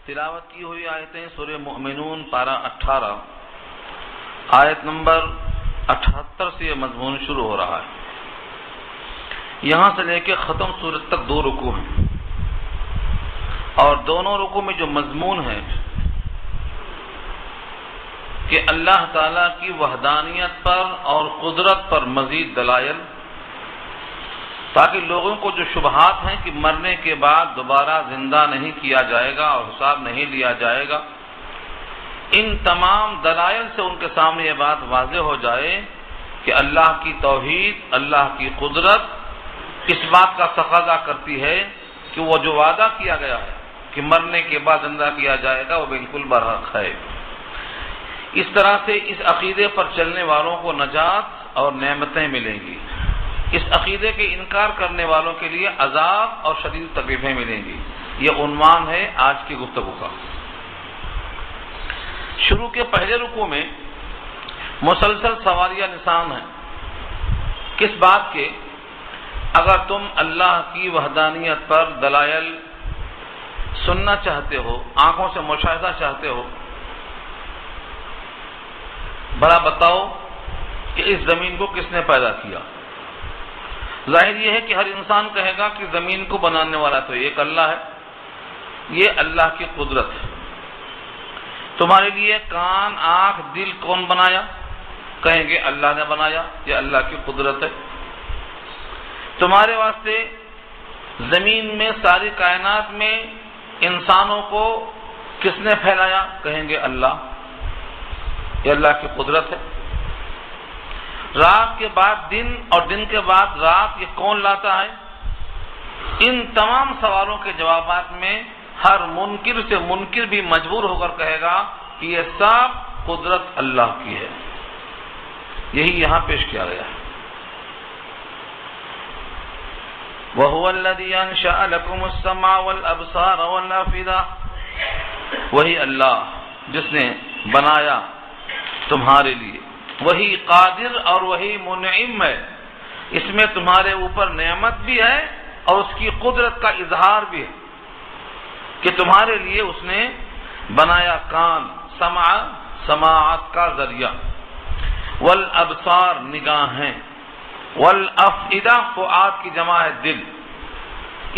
تلاوت کی ہوئی آیتیں سورہ مومنون پارہ 18 آیت نمبر 78 سے یہ مضمون شروع ہو رہا ہے۔ یہاں سے لے کے ختم سورت تک 2 رکوع ہیں، اور دونوں رکوع میں جو مضمون ہے کہ اللہ تعالیٰ کی وحدانیت پر اور قدرت پر مزید دلائل، تاکہ لوگوں کو جو شبہات ہیں کہ مرنے کے بعد دوبارہ زندہ نہیں کیا جائے گا اور حساب نہیں لیا جائے گا، ان تمام دلائل سے ان کے سامنے یہ بات واضح ہو جائے کہ اللہ کی توحید، اللہ کی قدرت اس بات کا تقاضا کرتی ہے کہ وہ جو وعدہ کیا گیا ہے کہ مرنے کے بعد زندہ کیا جائے گا وہ بالکل برحق ہے۔ اس طرح سے اس عقیدے پر چلنے والوں کو نجات اور نعمتیں ملیں گی، اس عقیدے کے انکار کرنے والوں کے لیے عذاب اور شدید تکلیفیں ملیں گی۔ یہ عنوان ہے آج کی گفتگو کا۔ شروع کے پہلے رکوع میں مسلسل سوالیہ نشان ہے، کس بات کے؟ اگر تم اللہ کی وحدانیت پر دلائل سننا چاہتے ہو، آنکھوں سے مشاہدہ چاہتے ہو، بڑا بتاؤ کہ اس زمین کو کس نے پیدا کیا؟ ظاہر یہ ہے کہ ہر انسان کہے گا کہ زمین کو بنانے والا تو ایک اللہ ہے، یہ اللہ کی قدرت ہے۔ تمہارے لیے کان، آنکھ، دل کون بنایا؟ کہیں گے اللہ نے بنایا، یہ اللہ کی قدرت ہے۔ تمہارے واسطے زمین میں ساری کائنات میں انسانوں کو کس نے پھیلایا؟ کہیں گے اللہ، یہ اللہ کی قدرت ہے۔ رات کے بعد دن اور دن کے بعد رات، یہ کون لاتا ہے؟ ان تمام سوالوں کے جوابات میں ہر منکر سے منکر بھی مجبور ہو کر کہے گا کہ یہ سب قدرت اللہ کی ہے۔ یہی یہاں پیش کیا گیا ہے۔ وَهُوَ الَّذِي أَنشَأَ لَكُمُ السَّمْعَ وَالْأَبْصَارَ وَالْأَفْئِدَةَ، وہی اللہ جس نے بنایا تمہارے لیے، وہی قادر اور وہی منعم ہے۔ اس میں تمہارے اوپر نعمت بھی ہے اور اس کی قدرت کا اظہار بھی ہے کہ تمہارے لیے اس نے بنایا کان، سمع، سماعت کا ذریعہ، والابصار، نگاہیں، والافئدہ، فؤاد کی جمع ہے دل۔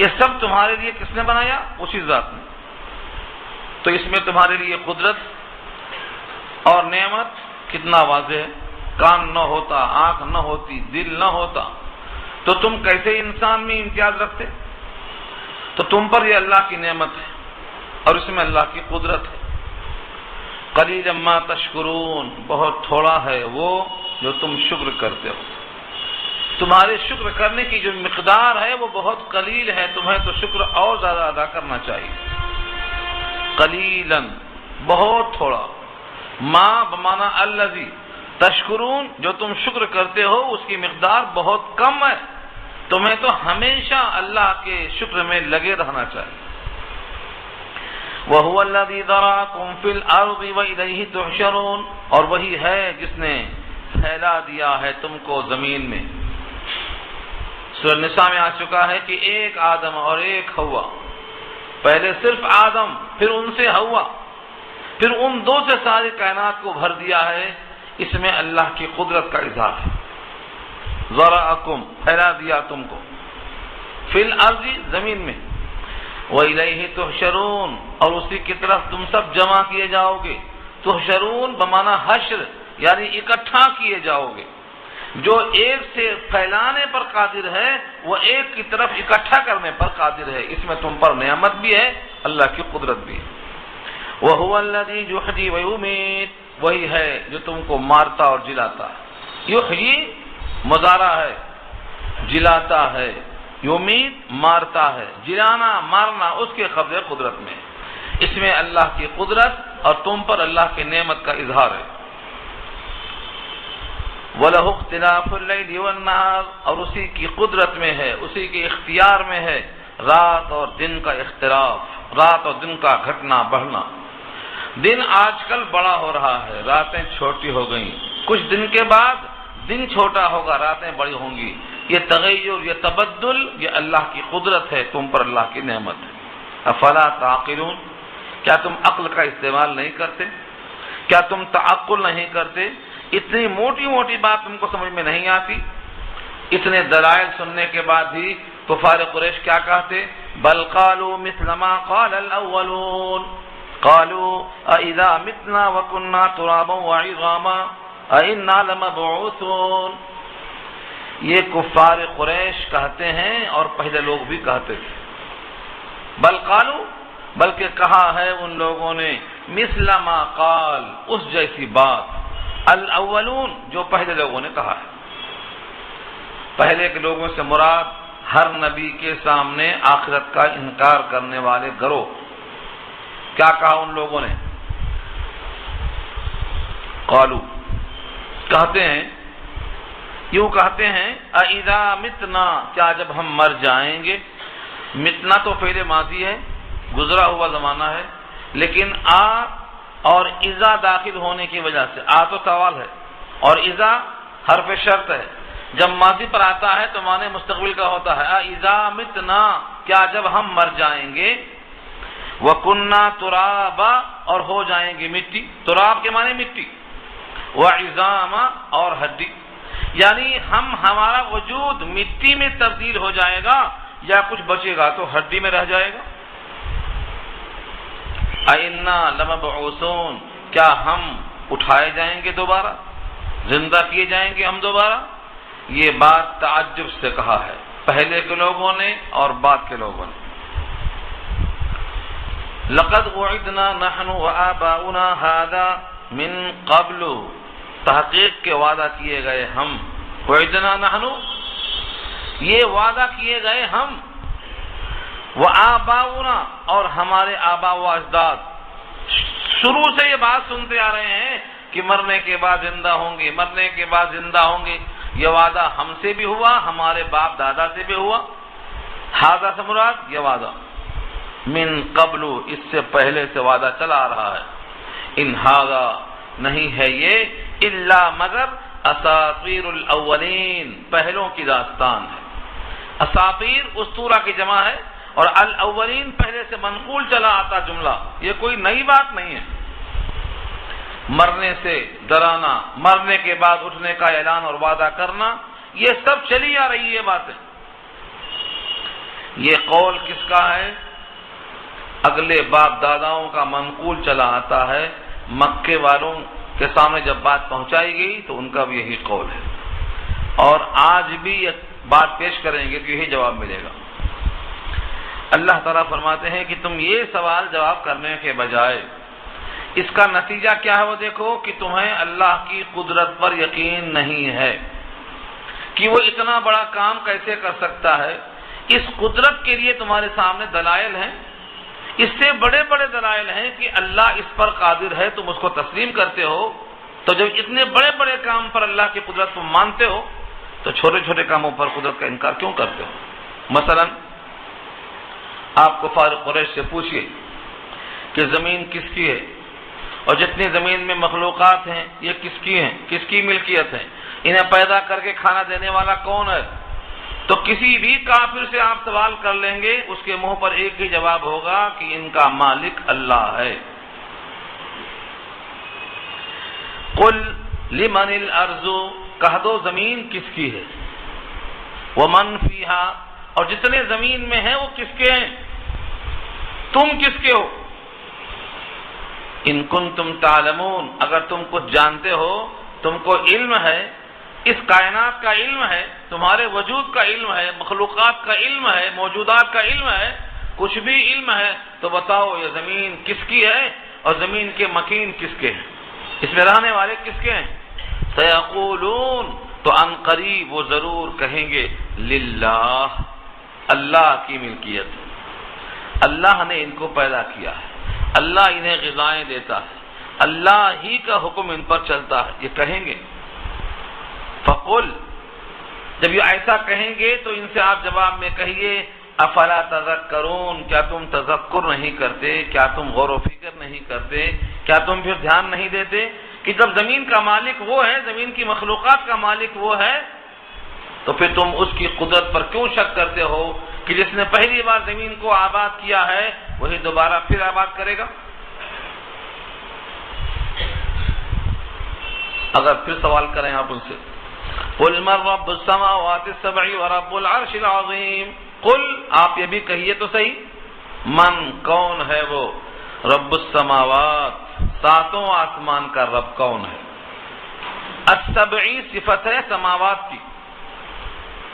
یہ سب تمہارے لیے کس نے بنایا؟ اسی ذات نے۔ تو اس میں تمہارے لیے قدرت اور نعمت کتنا واضح ہے۔ کان نہ ہوتا، آنکھ نہ ہوتی، دل نہ ہوتا تو تم کیسے انسان میں امتیاز رکھتے؟ تو تم پر یہ اللہ کی نعمت ہے اور اس میں اللہ کی قدرت ہے۔ قلیلا ما تشکرون، بہت تھوڑا ہے وہ جو تم شکر کرتے ہو۔ تمہارے شکر کرنے کی جو مقدار ہے وہ بہت قلیل ہے، تمہیں تو شکر اور زیادہ ادا کرنا چاہیے۔ قلیلا، بہت تھوڑا، ما بمانا الذی، تشکرون، جو تم شکر کرتے ہو اس کی مقدار بہت کم ہے، تمہیں تو ہمیشہ اللہ کے شکر میں لگے رہنا چاہیے۔ وَهُوَ الَّذِي ذَرَاكُمْ فِي الْأَرْضِ وَإِلَيْهِ تُحْشَرُونَ، اور وہی ہے جس نے پھیلا دیا ہے تم کو زمین میں۔ سورہ نساء میں آ چکا ہے کہ ایک آدم اور ایک حوا، پہلے صرف آدم، پھر ان سے حوا، پھر ان دو سے ساری کائنات کو بھر دیا ہے۔ اس میں اللہ کی قدرت کا اظہار ہے۔ ذرأکم، پھیلا دیا تم کو، فی الارض، زمین میں، وإلیہ تحشرون، اور اسی کی طرف تم سب جمع کیے جاؤ گے۔ تحشرون بمانا حشر، یعنی اکٹھا کیے جاؤ گے۔ جو ایک سے پھیلانے پر قادر ہے وہ ایک کی طرف اکٹھا کرنے پر قادر ہے۔ اس میں تم پر نعمت بھی ہے، اللہ کی قدرت بھی ہے۔ وَهُوَ الَّذِي يُحْيِي وَيُمِيتُ، وہی ہے جو تم کو مارتا اور جلاتا ہے۔ یحیی مضارع ہے، جلاتا ہے، یمیت مارتا ہے، جلانا، مارنا اس کے قبضے قدرت میں۔ اس میں اللہ کی قدرت اور تم پر اللہ کی نعمت کا اظہار ہے۔ وَلَهُ اخْتِلَافُ اللَّيْلِ وَالنَّهَارِ، اور اسی کی قدرت میں ہے، اسی کے اختیار میں ہے رات اور دن کا اختلاف، رات اور دن کا گھٹنا بڑھنا۔ دن آج کل بڑا ہو رہا ہے، راتیں چھوٹی ہو گئیں، کچھ دن کے بعد دن چھوٹا ہوگا، راتیں بڑی ہوں گی۔ یہ تغیر، یہ تبدل، یہ اللہ کی قدرت ہے، تم پر اللہ کی نعمت ہے۔ افلا تعقلون، کیا تم عقل کا استعمال نہیں کرتے؟ کیا تم تعقل نہیں کرتے؟ اتنی موٹی موٹی بات تم کو سمجھ میں نہیں آتی؟ اتنے دلائل سننے کے بعد بھی کفار قریش کیا کہتے؟ بل قالوا مثل ما قال الاولون قالوا اذا متنا وكنا ترابا وعظاما ائنا لمبعوثون. یہ کفار قریش کہتے ہیں اور پہلے لوگ بھی کہتے تھے. بل قالوا بلکہ کہا ہے ان لوگوں نے مثل ما قال اس جیسی بات الاولون جو پہلے لوگوں نے کہا ہے. پہلے کے لوگوں سے مراد ہر نبی کے سامنے آخرت کا انکار کرنے والے گروہ. کیا کہا ان لوگوں نے؟ قالو کہتے ہیں، یوں کہتے ہیں اذا متنا کیا جب ہم مر جائیں گے. متنا تو فعل ماضی ہے، گزرا ہوا زمانہ ہے، لیکن اور اذا داخل ہونے کی وجہ سے تو سوال ہے اور اذا حرف شرط ہے. جب ماضی پر آتا ہے تو معنی مستقبل کا ہوتا ہے. اذا متنا کیا جب ہم مر جائیں گے، وَكُنَّا تُرَابًا اور ہو جائیں گے مٹی. تراب کے معنی مٹی، وَعِظَامًا اور ہڈی، یعنی ہمارا وجود مٹی میں تبدیل ہو جائے گا یا کچھ بچے گا تو ہڈی میں رہ جائے گا. اَإِنَّا لَمَبْعُوثُونَ کیا ہم اٹھائے جائیں گے دوبارہ، زندہ کیے جائیں گے ہم دوبارہ. یہ بات تعجب سے کہا ہے پہلے کے لوگوں نے اور بعد کے لوگوں نے. لقد وعدنا نحن وآباؤنا هذا من قبل تحقیق کے وعدہ کیے گئے ہم. وعدنا نحن یہ وعدہ کیے گئے ہم، وآباؤنا اور ہمارے آبا و اجداد. شروع سے یہ بات سنتے آ رہے ہیں کہ مرنے کے بعد زندہ ہوں گے، مرنے کے بعد زندہ ہوں گے. یہ وعدہ ہم سے بھی ہوا، ہمارے باپ دادا سے بھی ہوا. ہذا سے مراد یہ وعدہ من قبل اس سے پہلے سے وعدہ چلا آ رہا ہے. ان ھذا نہیں ہے یہ الا مگر اساطیر الاولین پہلوں کی داستان ہے. اساطیر اسطورہ کی جمع ہے اور الاولین پہلے سے منقول چلا آتا جملہ. یہ کوئی نئی بات نہیں ہے. مرنے سے ڈرانا، مرنے کے بعد اٹھنے کا اعلان اور وعدہ کرنا، یہ سب چلی آ رہی ہے باتیں. یہ قول کس کا ہے؟ اگلے باپ داداؤں کا منقول چلا آتا ہے. مکے والوں کے سامنے جب بات پہنچائی گئی تو ان کا بھی یہی قول ہے اور آج بھی یہ بات پیش کریں گے تو یہی جواب ملے گا. اللہ تعالیٰ فرماتے ہیں کہ تم یہ سوال جواب کرنے کے بجائے اس کا نتیجہ کیا ہے وہ دیکھو کہ تمہیں اللہ کی قدرت پر یقین نہیں ہے کہ وہ اتنا بڑا کام کیسے کر سکتا ہے. اس قدرت کے لیے تمہارے سامنے دلائل ہیں، اس سے بڑے بڑے دلائل ہیں کہ اللہ اس پر قادر ہے. تم اس کو تسلیم کرتے ہو تو جب اتنے بڑے بڑے کام پر اللہ کی قدرت کو مانتے ہو تو چھوٹے چھوٹے کاموں پر قدرت کا انکار کیوں کرتے ہو؟ مثلا آپ کفار قریش سے پوچھئے کہ زمین کس کی ہے اور جتنی زمین میں مخلوقات ہیں یہ کس کی ہیں، کس کی ملکیت ہے، انہیں پیدا کر کے کھانا دینے والا کون ہے؟ تو کسی بھی کافر سے آپ سوال کر لیں گے اس کے منہ پر ایک ہی جواب ہوگا کہ ان کا مالک اللہ ہے. قل لمن الارض کہہ دو زمین کس کی ہے، ومن فیہا اور جتنے زمین میں ہیں وہ کس کے ہیں، تم کس کے ہو. ان کنتم تعلمون اگر تم کچھ جانتے ہو، تم کو علم ہے، اس کائنات کا علم ہے، تمہارے وجود کا علم ہے، مخلوقات کا علم ہے، موجودات کا علم ہے، کچھ بھی علم ہے تو بتاؤ یہ زمین کس کی ہے اور زمین کے مکین کس کے ہیں، اس میں رہنے والے کس کے ہیں. سیقولون تو ان قریب وہ ضرور کہیں گے للہ اللہ کی ملکیت، اللہ نے ان کو پیدا کیا ہے، اللہ انہیں غذائیں دیتا ہے، اللہ ہی کا حکم ان پر چلتا ہے، یہ کہیں گے. فقل جب یہ ایسا کہیں گے تو ان سے آپ جواب میں کہیے افلا تذکرون کیا تم تذکر نہیں کرتے، کیا تم غور و فکر نہیں کرتے، کیا تم پھر دھیان نہیں دیتے کہ جب زمین کا مالک وہ ہے، زمین کی مخلوقات کا مالک وہ ہے، تو پھر تم اس کی قدرت پر کیوں شک کرتے ہو کہ جس نے پہلی بار زمین کو آباد کیا ہے وہی دوبارہ پھر آباد کرے گا. اگر پھر سوال کریں آپ ان سے، قل من رب السماوات السبع ورب العرش العظیم، قل آپ یہ بھی کہیے تو صحیح، من کون ہے وہ، رب السماوات ساتوں آسمان کا رب کون ہے، السبعی صفت ہے سماوات کی،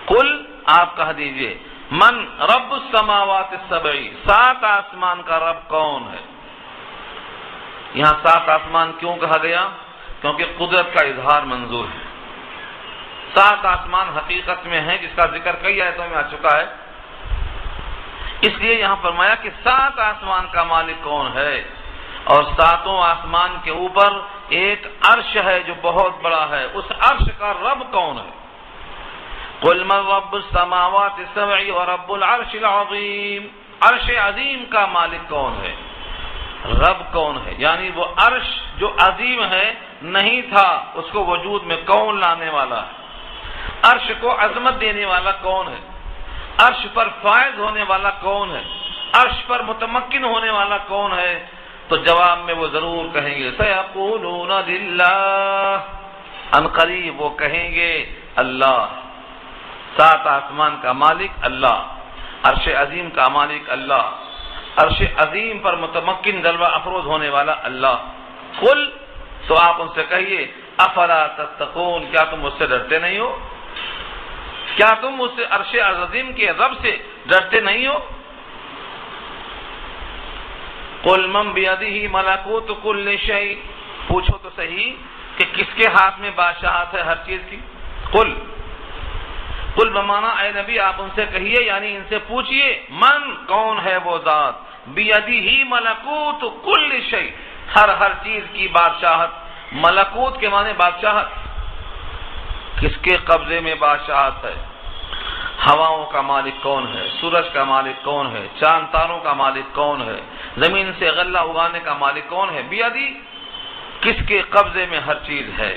قل آپ کہہ دیجئے من رب السماوات السبعی سات آسمان کا رب کون ہے۔ یہاں سات آسمان کیوں کہا گیا؟ کیونکہ قدرت کا اظہار منظور ہے۔ سات آسمان حقیقت میں ہیں جس کا ذکر کئی آیتوں میں آ چکا ہے، اس لیے یہاں فرمایا کہ سات آسمان کا مالک کون ہے، اور ساتوں آسمان کے اوپر ایک عرش ہے جو بہت بڑا ہے، اس عرش کا رب کون ہے؟ قل من رب السماوات السبع ورب العرش العظیم، عرش عظیم کا مالک کون ہے، رب کون ہے؟ یعنی وہ عرش جو عظیم ہے نہیں تھا، اس کو وجود میں کون لانے والا ہے؟ عرش کو عظمت دینے والا کون ہے؟ عرش پر فائز ہونے والا کون ہے؟ عرش پر متمکن ہونے والا کون ہے؟ تو جواب میں وہ ضرور کہیں گے سیقولون للہ، ان قریب وہ کہیں گے اللہ، سات آسمان کا مالک اللہ، عرش عظیم کا مالک اللہ، عرش عظیم پر متمکن جلوہ افروز ہونے والا اللہ۔ قل تو آپ ان سے کہیے افلا تتقون، کیا تم اس سے ڈرتے نہیں ہو؟ کیا تم اس عرش عظیم کے رب سے ڈرتے نہیں ہو؟ قل من بیدہ ملکوت کل شیء، پوچھو تو صحیح کہ کس کے ہاتھ میں بادشاہت ہے ہر چیز کی؟ قل بمانا اے نبی آپ ان سے کہیے، یعنی ان سے پوچھئے من کون ہے وہ ذات، بیدہ ملکوت کل شیء ہر چیز کی بادشاہت، ملکوت کے معنی بادشاہت، کس کے قبضے میں بادشاہت ہے؟ ہواؤں کا مالک کون ہے؟ سورج کا مالک کون ہے؟ چاند تاروں کا مالک کون ہے؟ زمین سے غلہ اگانے کا مالک کون ہے؟ بیدی، کس کے قبضے میں ہر چیز ہے؟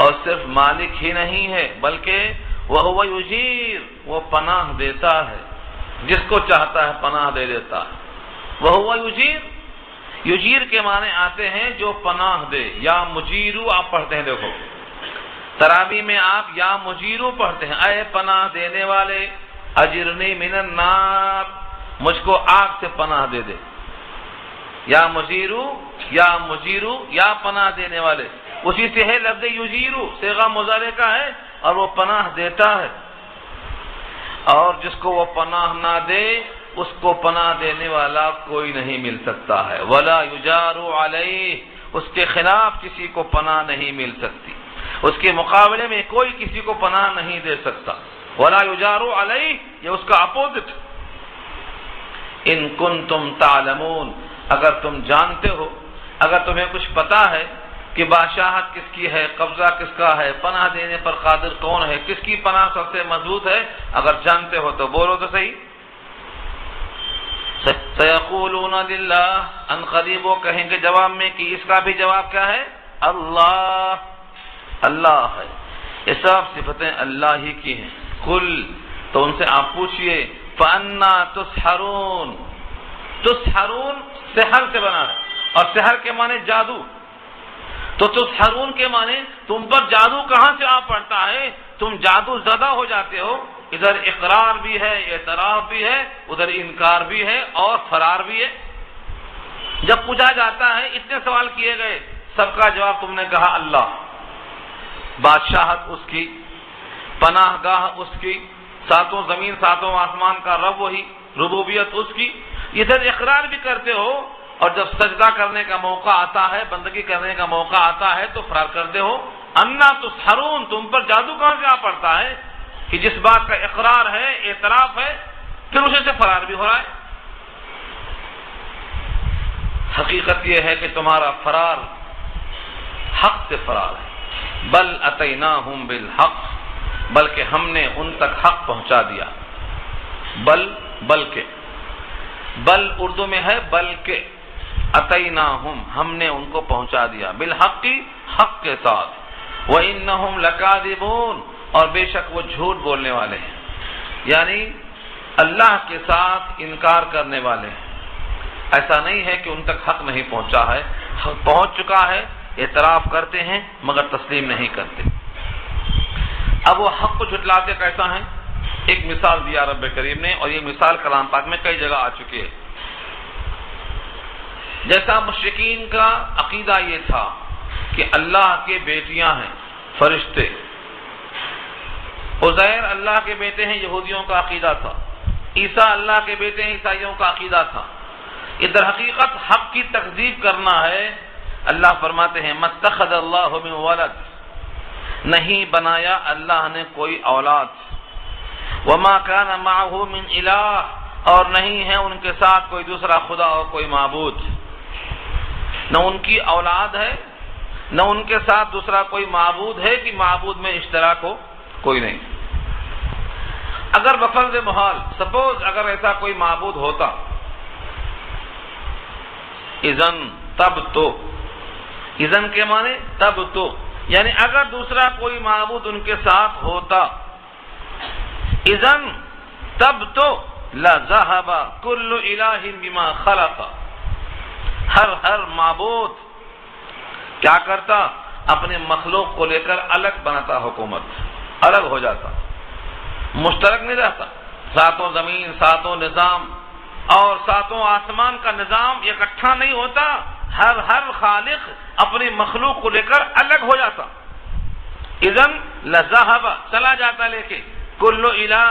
اور صرف مالک ہی نہیں ہے بلکہ وہ یجیر، وہ پناہ دیتا ہے، جس کو چاہتا ہے پناہ دے دیتا ہے۔ وہ یجیر، یجیر کے معنی آتے ہیں جو پناہ دے، یا مجیرو آپ پڑھتے ہیں، دیکھو تراویح میں آپ یا مجیرو پڑھتے ہیں، اے پناہ دینے والے، اجرنی من النار، مجھ کو آگ سے پناہ دے دے، یا مجیرو یا پناہ دینے والے، اسی سے ہے لفظ یجیرو، صیغہ مضارع کا ہے اور وہ پناہ دیتا ہے، اور جس کو وہ پناہ نہ دے اس کو پناہ دینے والا کوئی نہیں مل سکتا ہے، ولا یجار علیہ، اس کے خلاف کسی کو پناہ نہیں مل سکتی، اس کے مقابلے میں کوئی کسی کو پناہ نہیں دے سکتا، ولا یجار علیہ یہ اس کا اپوزٹ۔ ان کنتم تعلمون، اگر تم جانتے ہو، اگر تمہیں کچھ پتا ہے کہ بادشاہت کس کی ہے، قبضہ کس کا ہے، پناہ دینے پر قادر کون ہے، کس کی پناہ سب سے مضبوط ہے، اگر جانتے ہو تو بولو تو صحیح۔ سیقولون للہ، ان قریب وہ کہیں گے جواب میں کہ اس کا بھی جواب کیا ہے؟ اللہ، اللہ ہے، یہ سب صفتیں اللہ ہی کی ہیں۔ قل تو ان سے آپ پوچھئے فَأَنَّا تُسْحَرُونَ، تسحرون سحر سے بنا ہے، اور سحر کے معنی جادو، تو تسحرون کے معنی تم پر جادو کہاں سے آ پڑتا ہے، تم جادو زدہ ہو جاتے ہو، ادھر اقرار بھی ہے، اعتراف بھی ہے، ادھر انکار بھی ہے اور فرار بھی ہے۔ جب پوچھا جاتا ہے اتنے سوال کیے گئے، سب کا جواب تم نے کہا اللہ، بادشاہت اس کی، پناہ گاہ اس کی، ساتوں زمین ساتوں آسمان کا رب وہی، ربوبیت اس کی، ادھر اقرار بھی کرتے ہو، اور جب سجدہ کرنے کا موقع آتا ہے، بندگی کرنے کا موقع آتا ہے تو فرار کرتے ہو۔ انا تسحرون، تم پر جادو کہاں سے آ پڑتا ہے کہ جس بات کا اقرار ہے، اعتراف ہے، پھر اسے سے فرار بھی ہو رہا ہے۔ حقیقت یہ ہے کہ تمہارا فرار حق سے فرار ہے، بل اتیناہم بالحق، بلکہ ہم نے ان تک حق پہنچا دیا، بلکہ بل اردو میں ہے بلکہ، اتیناہم ہم نے ان کو پہنچا دیا، بالحق حق کے ساتھ، وانہم لکاذبون اور بے شک وہ جھوٹ بولنے والے ہیں، یعنی اللہ کے ساتھ انکار کرنے والے ہیں۔ ایسا نہیں ہے کہ ان تک حق نہیں پہنچا ہے، حق پہنچ چکا ہے، اعتراف کرتے ہیں مگر تسلیم نہیں کرتے۔ اب وہ حق کو جھٹلاتے کیسا ہیں؟ ایک مثال دیا رب کریم نے، اور یہ مثال کلام پاک میں کئی جگہ آ چکی ہے۔ جیسا مشرکین کا عقیدہ یہ تھا کہ اللہ کے بیٹیاں ہیں فرشتے، عزیر اللہ کے بیٹے ہیں یہودیوں کا عقیدہ تھا، عیسیٰ اللہ کے بیٹے ہیں عیسائیوں کا عقیدہ تھا۔ یہ در حقیقت حق کی تکذیب کرنا ہے۔ اللہ فرماتے ہیں مَتَّخَذَ اللَّهُ مِن وَلَدٍ، نہیں بنایا اللہ نے کوئی اولاد، وَمَا كَانَ مَعَهُ مِنْ إِلَٰهٍ، اور نہیں ہے ان کے ساتھ کوئی دوسرا خدا اور کوئی معبود۔ نہ ان کی اولاد ہے، نہ ان کے ساتھ دوسرا کوئی معبود ہے کہ معبود میں اشتراک ہو، کوئی نہیں۔ اگر بفرض محال سپوز اگر ایسا کوئی معبود ہوتا، اذن تب تو، اذن کے معنی تب تو، یعنی اگر دوسرا کوئی معبود ان کے ساتھ ہوتا، اذن تب تو لذهب كل الہ بما خلق، ہر معبود کیا کرتا؟ اپنے مخلوق کو لے کر الگ بناتا، حکومت الگ ہو جاتا، مشترک نہیں رہتا۔ ساتوں زمین، ساتوں نظام اور ساتوں آسمان کا نظام اکٹھا نہیں ہوتا، ہر خالق اپنی مخلوق کو لے کر الگ ہو جاتا۔ اذن لذهب، چلا جاتا لے کے، کل الہ،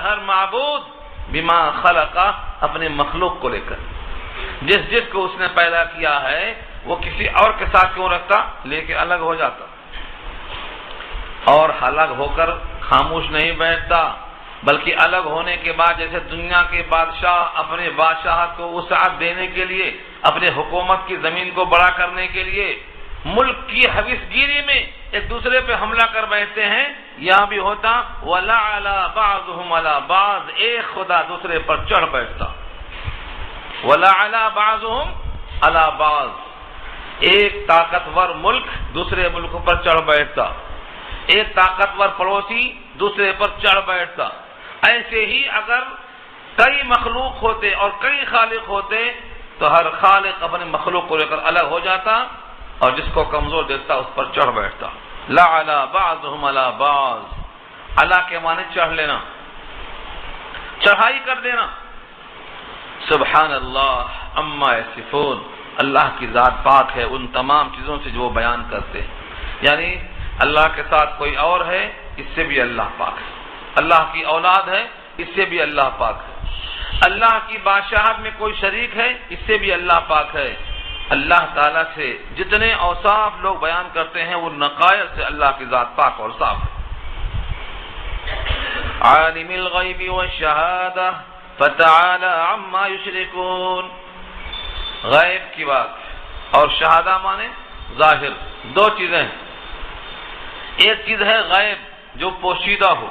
ہر معبود، بما خلق، اپنے مخلوق کو لے کر، جس کو اس نے پیدا کیا ہے وہ کسی اور کے ساتھ کیوں رکھتا، لے کے الگ ہو جاتا۔ اور الگ ہو کر خاموش نہیں بیٹھتا، بلکہ الگ ہونے کے بعد جیسے دنیا کے بادشاہ اپنے بادشاہت کو وسعت دینے کے لیے، اپنے حکومت کی زمین کو بڑا کرنے کے لیے ملک کی حویث گیری میں ایک دوسرے پہ حملہ کر بیٹھتے ہیں، یہاں بھی ہوتا وَلَعَلَى بَعْضُهُمْ عَلَى بَعْضٍ، ایک خدا دوسرے پر چڑھ بیٹھتا، وَلَعَلَى بَعْضُهُمْ عَلَى بَعْضٍ، ایک طاقتور ملک دوسرے ملک پر چڑھ بیٹھتا، ایک طاقتور پڑوسی دوسرے پر چڑھ بیٹھتا۔ ایسے ہی اگر کئی مخلوق ہوتے اور کئی خالق ہوتے تو ہر خالق اپنے مخلوق کو لے کر الگ ہو جاتا اور جس کو کمزور دیکھتا اس پر چڑھ بیٹھتا۔ لَعَلَى بَعْضُهُمْ عَلَى بَعْضٍ، علا کے معنی چڑھ لینا، چڑھائی کر دینا۔ سبحان اللہ عما یصفون، اللہ کی ذات پاک ہے ان تمام چیزوں سے جو وہ بیان کرتے ہیں، یعنی اللہ کے ساتھ کوئی اور ہے، اس سے بھی اللہ پاک ہے، اللہ کی اولاد ہے، اس سے بھی اللہ پاک ہے، اللہ کی بادشاہت میں کوئی شریک ہے، اس سے بھی اللہ پاک ہے۔ اللہ تعالیٰ سے جتنے اوصاف لوگ بیان کرتے ہیں وہ نقائص سے اللہ کی ذات پاک اور صاف ہے۔ عالم الغیب والشہادہ فتعالی عما یشرکون، غیب کی بات اور شہادہ مانے ظاہر، دو چیزیں ہیں، ایک چیز ہے غیب جو پوشیدہ ہو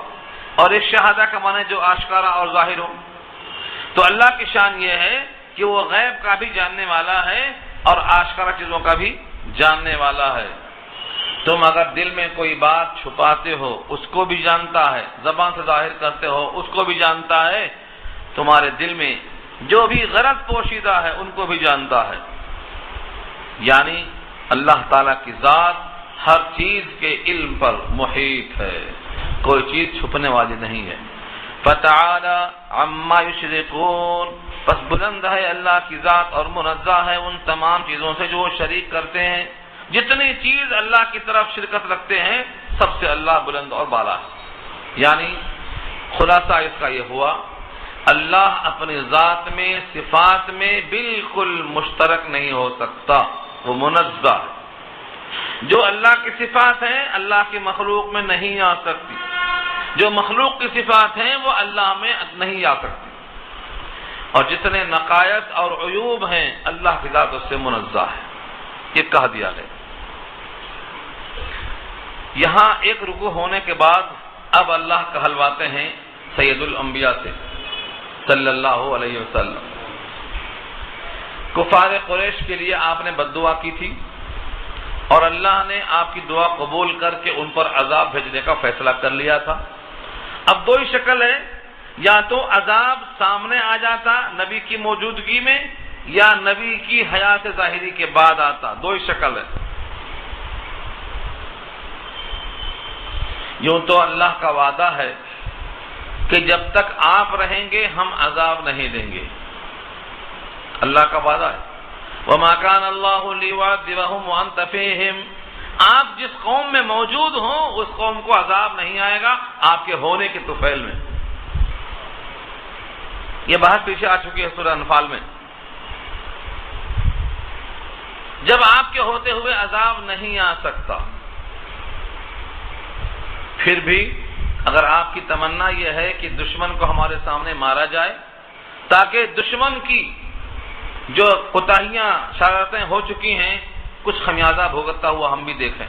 اور ایک شہادہ کا معنی جو آشکارا اور ظاہر ہو۔ تو اللہ کی شان یہ ہے کہ وہ غیب کا بھی جاننے والا ہے اور آشکارا چیزوں کا بھی جاننے والا ہے۔ تم اگر دل میں کوئی بات چھپاتے ہو اس کو بھی جانتا ہے، زبان سے ظاہر کرتے ہو اس کو بھی جانتا ہے، تمہارے دل میں جو بھی غرض پوشیدہ ہے ان کو بھی جانتا ہے۔ یعنی اللہ تعالیٰ کی ذات ہر چیز کے علم پر محیط ہے، کوئی چیز چھپنے والی نہیں ہے۔ فتعالی عما یشرکون، پس بلند ہے اللہ کی ذات اور منزہ ہے ان تمام چیزوں سے جو وہ شریک کرتے ہیں۔ جتنی چیز اللہ کی طرف شرکت رکھتے ہیں سب سے اللہ بلند اور بالا ہے۔ یعنی خلاصہ اس کا یہ ہوا، اللہ اپنی ذات میں صفات میں بالکل مشترک نہیں ہو سکتا، وہ منزہ ہے۔ جو اللہ کی صفات ہیں اللہ کی مخلوق میں نہیں آ سکتی، جو مخلوق کی صفات ہیں وہ اللہ میں نہیں آ سکتی، اور جتنے نقائص اور عیوب ہیں اللہ کی ذات اس سے منزہ ہے، یہ کہہ دیا گیا۔ یہاں ایک رکوع ہونے کے بعد اب اللہ کہلواتے ہیں سید الانبیاء سے صلی اللہ علیہ وسلم۔ کفار قریش کے لیے آپ نے بد دعا کی تھی اور اللہ نے آپ کی دعا قبول کر کے ان پر عذاب بھیجنے کا فیصلہ کر لیا تھا۔ اب دو ہی شکل ہے، یا تو عذاب سامنے آ جاتا نبی کی موجودگی میں، یا نبی کی حیات ظاہری کے بعد آتا، دو ہی شکل ہے۔ یوں تو اللہ کا وعدہ ہے کہ جب تک آپ رہیں گے ہم عذاب نہیں دیں گے، اللہ کا وعدہ ہے۔ وَمَا كَانَ اللَّهُ لِيُعَذِّبَهُمْ وَأَنْتَ فِيهِمْ، آپ جس قوم میں موجود ہوں اس قوم کو عذاب نہیں آئے گا آپ کے ہونے کے طفیل میں۔ یہ بات پیچھے آ چکی ہے سورہ انفال میں۔ جب آپ کے ہوتے ہوئے عذاب نہیں آ سکتا، پھر بھی اگر آپ کی تمنا یہ ہے کہ دشمن کو ہمارے سامنے مارا جائے تاکہ دشمن کی جو کوتاہیاں شرارتیں ہو چکی ہیں کچھ خمیازہ بھگتتا ہوا ہم بھی دیکھیں،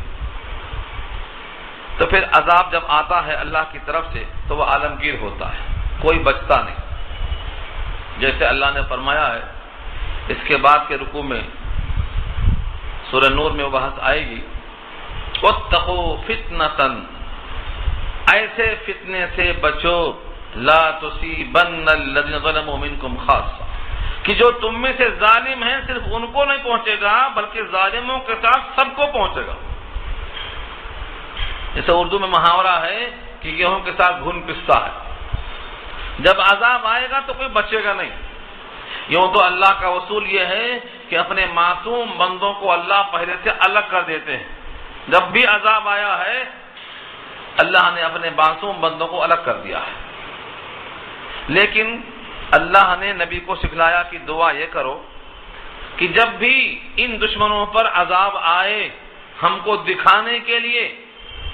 تو پھر عذاب جب آتا ہے اللہ کی طرف سے تو وہ عالمگیر ہوتا ہے، کوئی بچتا نہیں۔ جیسے اللہ نے فرمایا ہے، اس کے بعد کے رکوع میں سورہ نور میں وہ بحث آئے گی، وَاتَّقُوا فِتْنَةً، ایسے فتنے سے بچو، لا تصیبن الذین ظلموا منکم خاصہ، کہ جو تم میں سے ظالم ہیں صرف ان کو نہیں پہنچے گا بلکہ ظالموں کے ساتھ سب کو پہنچے گا۔ جیسے اردو میں محاورہ ہے کہ گیہوں کے ساتھ گھن پستا ہے، جب عذاب آئے گا تو کوئی بچے گا نہیں۔ یوں تو اللہ کا اصول یہ ہے کہ اپنے معصوم بندوں کو اللہ پہلے سے الگ کر دیتے ہیں، جب بھی عذاب آیا ہے اللہ نے اپنے معصوم بندوں کو الگ کر دیا ہے۔ لیکن اللہ نے نبی کو سکھلایا کہ دعا یہ کرو کہ جب بھی ان دشمنوں پر عذاب آئے ہم کو دکھانے کے لیے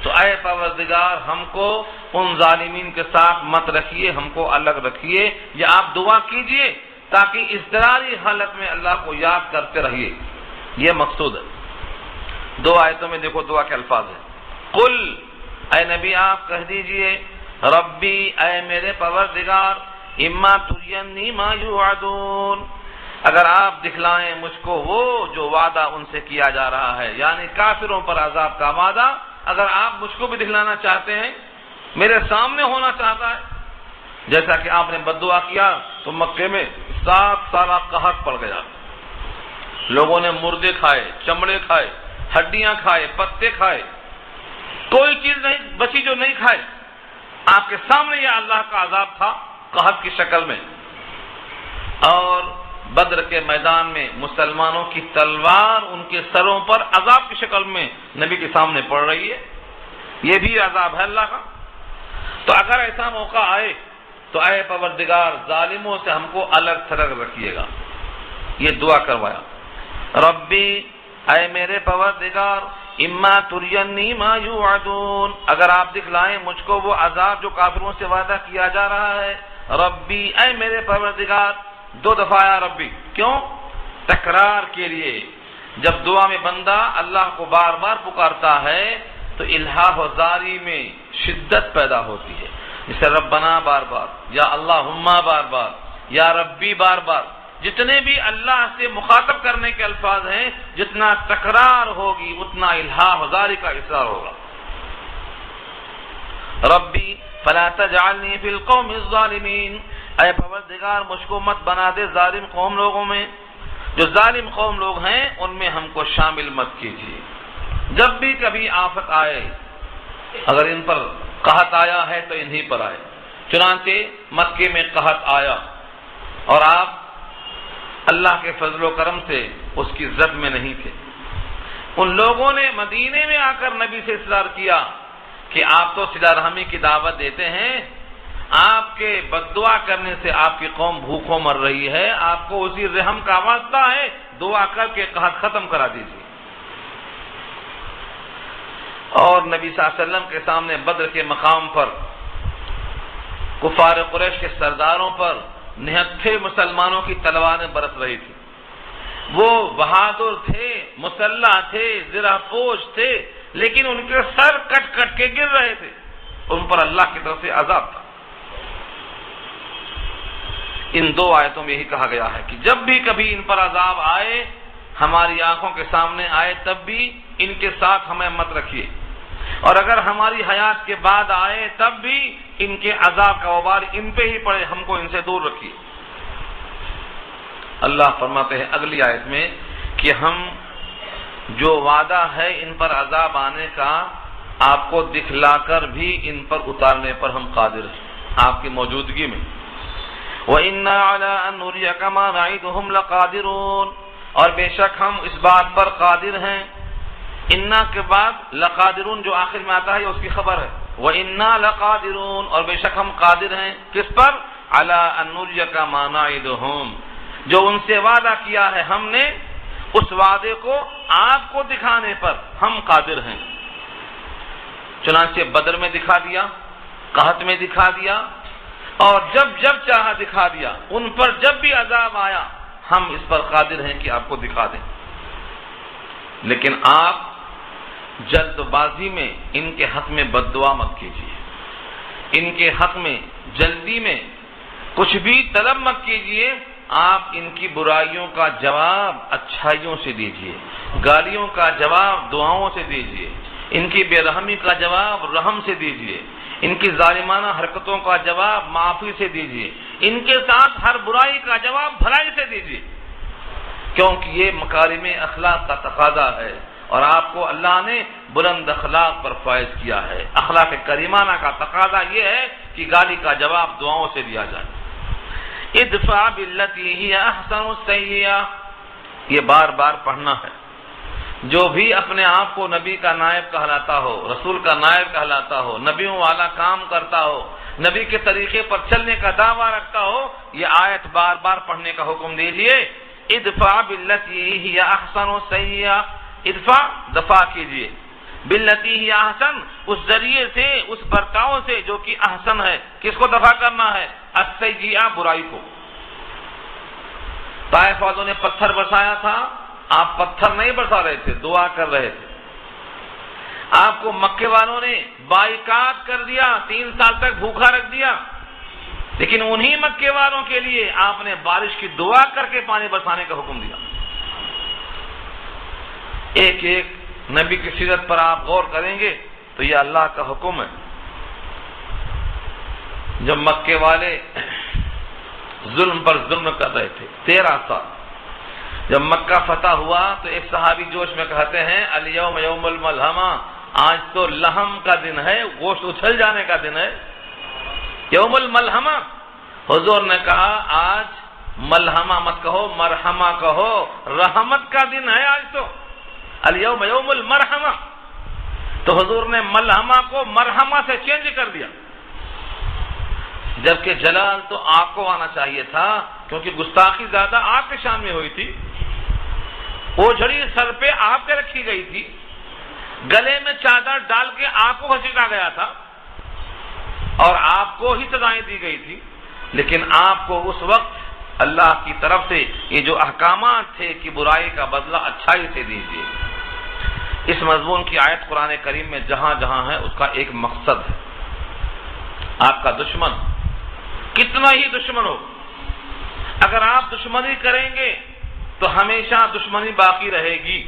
تو اے پروردگار ہم کو ان ظالمین کے ساتھ مت رکھیے، ہم کو الگ رکھیے، یا آپ دعا کیجئے تاکہ اضطراری حالت میں اللہ کو یاد کرتے رہیے، یہ مقصود ہے۔ دو آیتوں میں دیکھو دعا کے الفاظ ہیں، قل، اے نبی آپ کہہ دیجئے، ربی، اے میرے پروردگار، اما ترینی ما یوعدون، اگر آپ دکھلائیں مجھ کو وہ جو وعدہ ان سے کیا جا رہا ہے، یعنی کافروں پر عذاب کا وعدہ اگر آپ مجھ کو بھی دکھلانا چاہتے ہیں، میرے سامنے ہونا چاہتا ہے، جیسا کہ آپ نے بددعا کیا تو مکے میں 7 سالہ قحط پڑ گیا، لوگوں نے مردے کھائے، چمڑے کھائے، ہڈیاں کھائے، پتے کھائے، کوئی چیز نہیں بچی جو نہیں کھائے۔ آپ کے سامنے یہ اللہ کا عذاب تھا قحط کی شکل میں، اور بدر کے میدان میں مسلمانوں کی تلوار ان کے سروں پر عذاب کی شکل میں نبی کے سامنے پڑ رہی ہے، یہ بھی عذاب ہے اللہ کا۔ تو اگر ایسا موقع آئے تو اے پروردگار ظالموں سے ہم کو الگ تھلگ رکھیے گا، یہ دعا کروایا۔ ربی، اے میرے پروردگار، اما ترینی ما یوعدون، اگر آپ دکھلائیں مجھ کو وہ عذاب جو کافروں سے وعدہ کیا جا رہا ہے، ربی، اے میرے پروردگار، 2 دفعہ یا ربی، کیوں؟ تکرار کے لیے۔ جب دعا میں بندہ اللہ کو بار بار پکارتا ہے تو الہا و زاری میں شدت پیدا ہوتی ہے، جیسے ربنا بار بار، یا اللہم بار بار، یا ربی بار بار، جتنے بھی اللہ سے مخاطب کرنے کے الفاظ ہیں جتنا تکرار ہوگی اتنا الہا و زاری کا اصرار ہوگا۔ ربی فلا تجعلنی فی القوم الظالمین، اے پروردگار مجھ کو مت بنا دے ظالم قوم لوگوں میں، جو ظالم قوم لوگ ہیں ان میں ہم کو شامل مت کیجیے۔ جب بھی کبھی آفت آئے، اگر ان پر قحط آیا ہے تو انہی پر آئے، چنانچہ مکے میں قحط آیا اور آپ اللہ کے فضل و کرم سے اس کی زد میں نہیں تھے۔ ان لوگوں نے مدینے میں آ کر نبی سے اصرار کیا کہ آپ تو صلہ رحمی کی دعوت دیتے ہیں، آپ کے بددعا کرنے سے آپ کی قوم بھوکوں مر رہی ہے، آپ کو اسی رحم کا واسطہ ہے، دعا کر کے قحط ختم کرا دیجیے۔ اور نبی صلی اللہ علیہ وسلم کے سامنے بدر کے مقام پر کفار قریش کے سرداروں پر نہتھے مسلمانوں کی تلواریں برس رہی تھی، وہ بہادر تھے، مسلح تھے، زرہ پوش تھے، لیکن ان کے سر کٹ کٹ کے گر رہے تھے، ان پر اللہ کی طرف سے عذاب تھا۔ ان 2 آیتوں میں یہی کہا گیا ہے کہ جب بھی کبھی ان پر عذاب آئے، ہماری آنکھوں کے سامنے آئے، تب بھی ان کے ساتھ ہمیں مت رکھیے، اور اگر ہماری حیات کے بعد آئے تب بھی ان کے عذاب کا وبال ان پہ ہی پڑے، ہم کو ان سے دور رکھیے۔ اللہ فرماتے ہیں اگلی آیت میں کہ ہم جو وعدہ ہے ان پر عذاب آنے کا آپ کو دکھلا کر بھی ان پر اتارنے پر ہم قادر ہیں آپ کی موجودگی میں۔ وَإِنَّا عَلَىٰ أَن نُّرِيَكَ مَا نَعِدُهُمْ لَقَادِرُونَ، اور بے شک ہم اس بات پر قادر ہیں۔ انا کے بعد لقادرون جو آخر میں آتا ہے یہ اس کی خبر ہے۔ وَإِنَّا لَقَادِرُونَ، اور بے شک ہم قادر ہیں کس پر؟ عَلَىٰ أَن نُّرِيَكَ مَا نَعِدُهُمْ، جو ان سے وعدہ کیا ہے ہم نے اس وعدے کو آپ کو دکھانے پر ہم قادر ہیں۔ چنانچہ بدر میں دکھا دیا، قحط میں دکھا دیا، اور جب جب چاہا دکھا دیا، ان پر جب بھی عذاب آیا ہم اس پر قادر ہیں کہ آپ کو دکھا دیں۔ لیکن آپ جلد بازی میں ان کے حق میں بد دعا مت کیجیے، ان کے حق میں جلدی میں کچھ بھی طلب مت کیجیے، آپ ان کی برائیوں کا جواب اچھائیوں سے دیجیے، گالیوں کا جواب دعاؤں سے دیجیے، ان کی بے رحمی کا جواب رحم سے دیجیے، ان کی ظالمانہ حرکتوں کا جواب معافی سے دیجیے، ان کے ساتھ ہر برائی کا جواب بھلائی سے دیجیے، کیونکہ یہ مکارم اخلاق کا تقاضا ہے، اور آپ کو اللہ نے بلند اخلاق پر فائز کیا ہے۔ اخلاق کریمانہ کا تقاضا یہ ہے کہ گالی کا جواب دعاؤں سے دیا جائے۔ ادفع باللتی ہی احسن السیئہ، یہ بار بار پڑھنا ہے۔ جو بھی اپنے آپ کو نبی کا نائب کہلاتا ہو، رسول کا نائب کہلاتا ہو، نبیوں والا کام کرتا ہو، نبی کے طریقے پر چلنے کا دعویٰ رکھتا ہو، یہ آیت بار بار پڑھنے کا حکم دیجیے۔ ادفع باللتی ہی احسن السیئہ، ادفع دفع کیجیے، باللتی ہی احسن اس ذریعے سے، اس برتاؤ سے جو کہ احسن ہے۔ کس کو دفع کرنا ہے؟ السیئہ برائی کو۔ طائف والوں نے پتھر برسایا تھا، آپ پتھر نہیں برسا رہے تھے، دعا کر رہے تھے۔ آپ کو مکے والوں نے بائیکاٹ کر دیا، 3 سال تک بھوکا رکھ دیا، لیکن انہی مکے والوں کے لیے آپ نے بارش کی دعا کر کے پانی برسانے کا حکم دیا۔ ایک ایک نبی کی سیرت پر آپ غور کریں گے تو یہ اللہ کا حکم ہے۔ جب مکے والے ظلم پر ظلم کر رہے تھے 13 سال، جب مکہ فتح ہوا تو ایک صحابی جوش میں کہتے ہیں الیوم یوم الملحمہ، آج تو لہم کا دن ہے، گوشت اچھل جانے کا دن ہے، یوم الملحمہ۔ حضور نے کہا آج ملحمہ مت کہو، مرحمہ کہو، رحمت کا دن ہے آج تو، الیوم یوم المرحمہ۔ تو حضور نے ملحمہ کو مرحمہ سے چینج کر دیا، جبکہ جلال تو آپ کو آنا چاہیے تھا، کیونکہ گستاخی زیادہ آپ کے شان میں ہوئی تھی، وہ جھڑی سر پہ آپ کے رکھی گئی تھی، گلے میں چادر ڈال کے آپ کو گھسیٹا گیا تھا، اور آپ کو ہی سزائیں دی گئی تھی، لیکن آپ کو اس وقت اللہ کی طرف سے یہ جو احکامات تھے کہ برائی کا بدلہ اچھائی سے دیجیے۔ اس مضمون کی آیت قرآن کریم میں جہاں جہاں ہے اس کا ایک مقصد ہے۔ آپ کا دشمن کتنا ہی دشمن ہو، اگر آپ دشمنی کریں گے تو ہمیشہ دشمنی باقی رہے گی،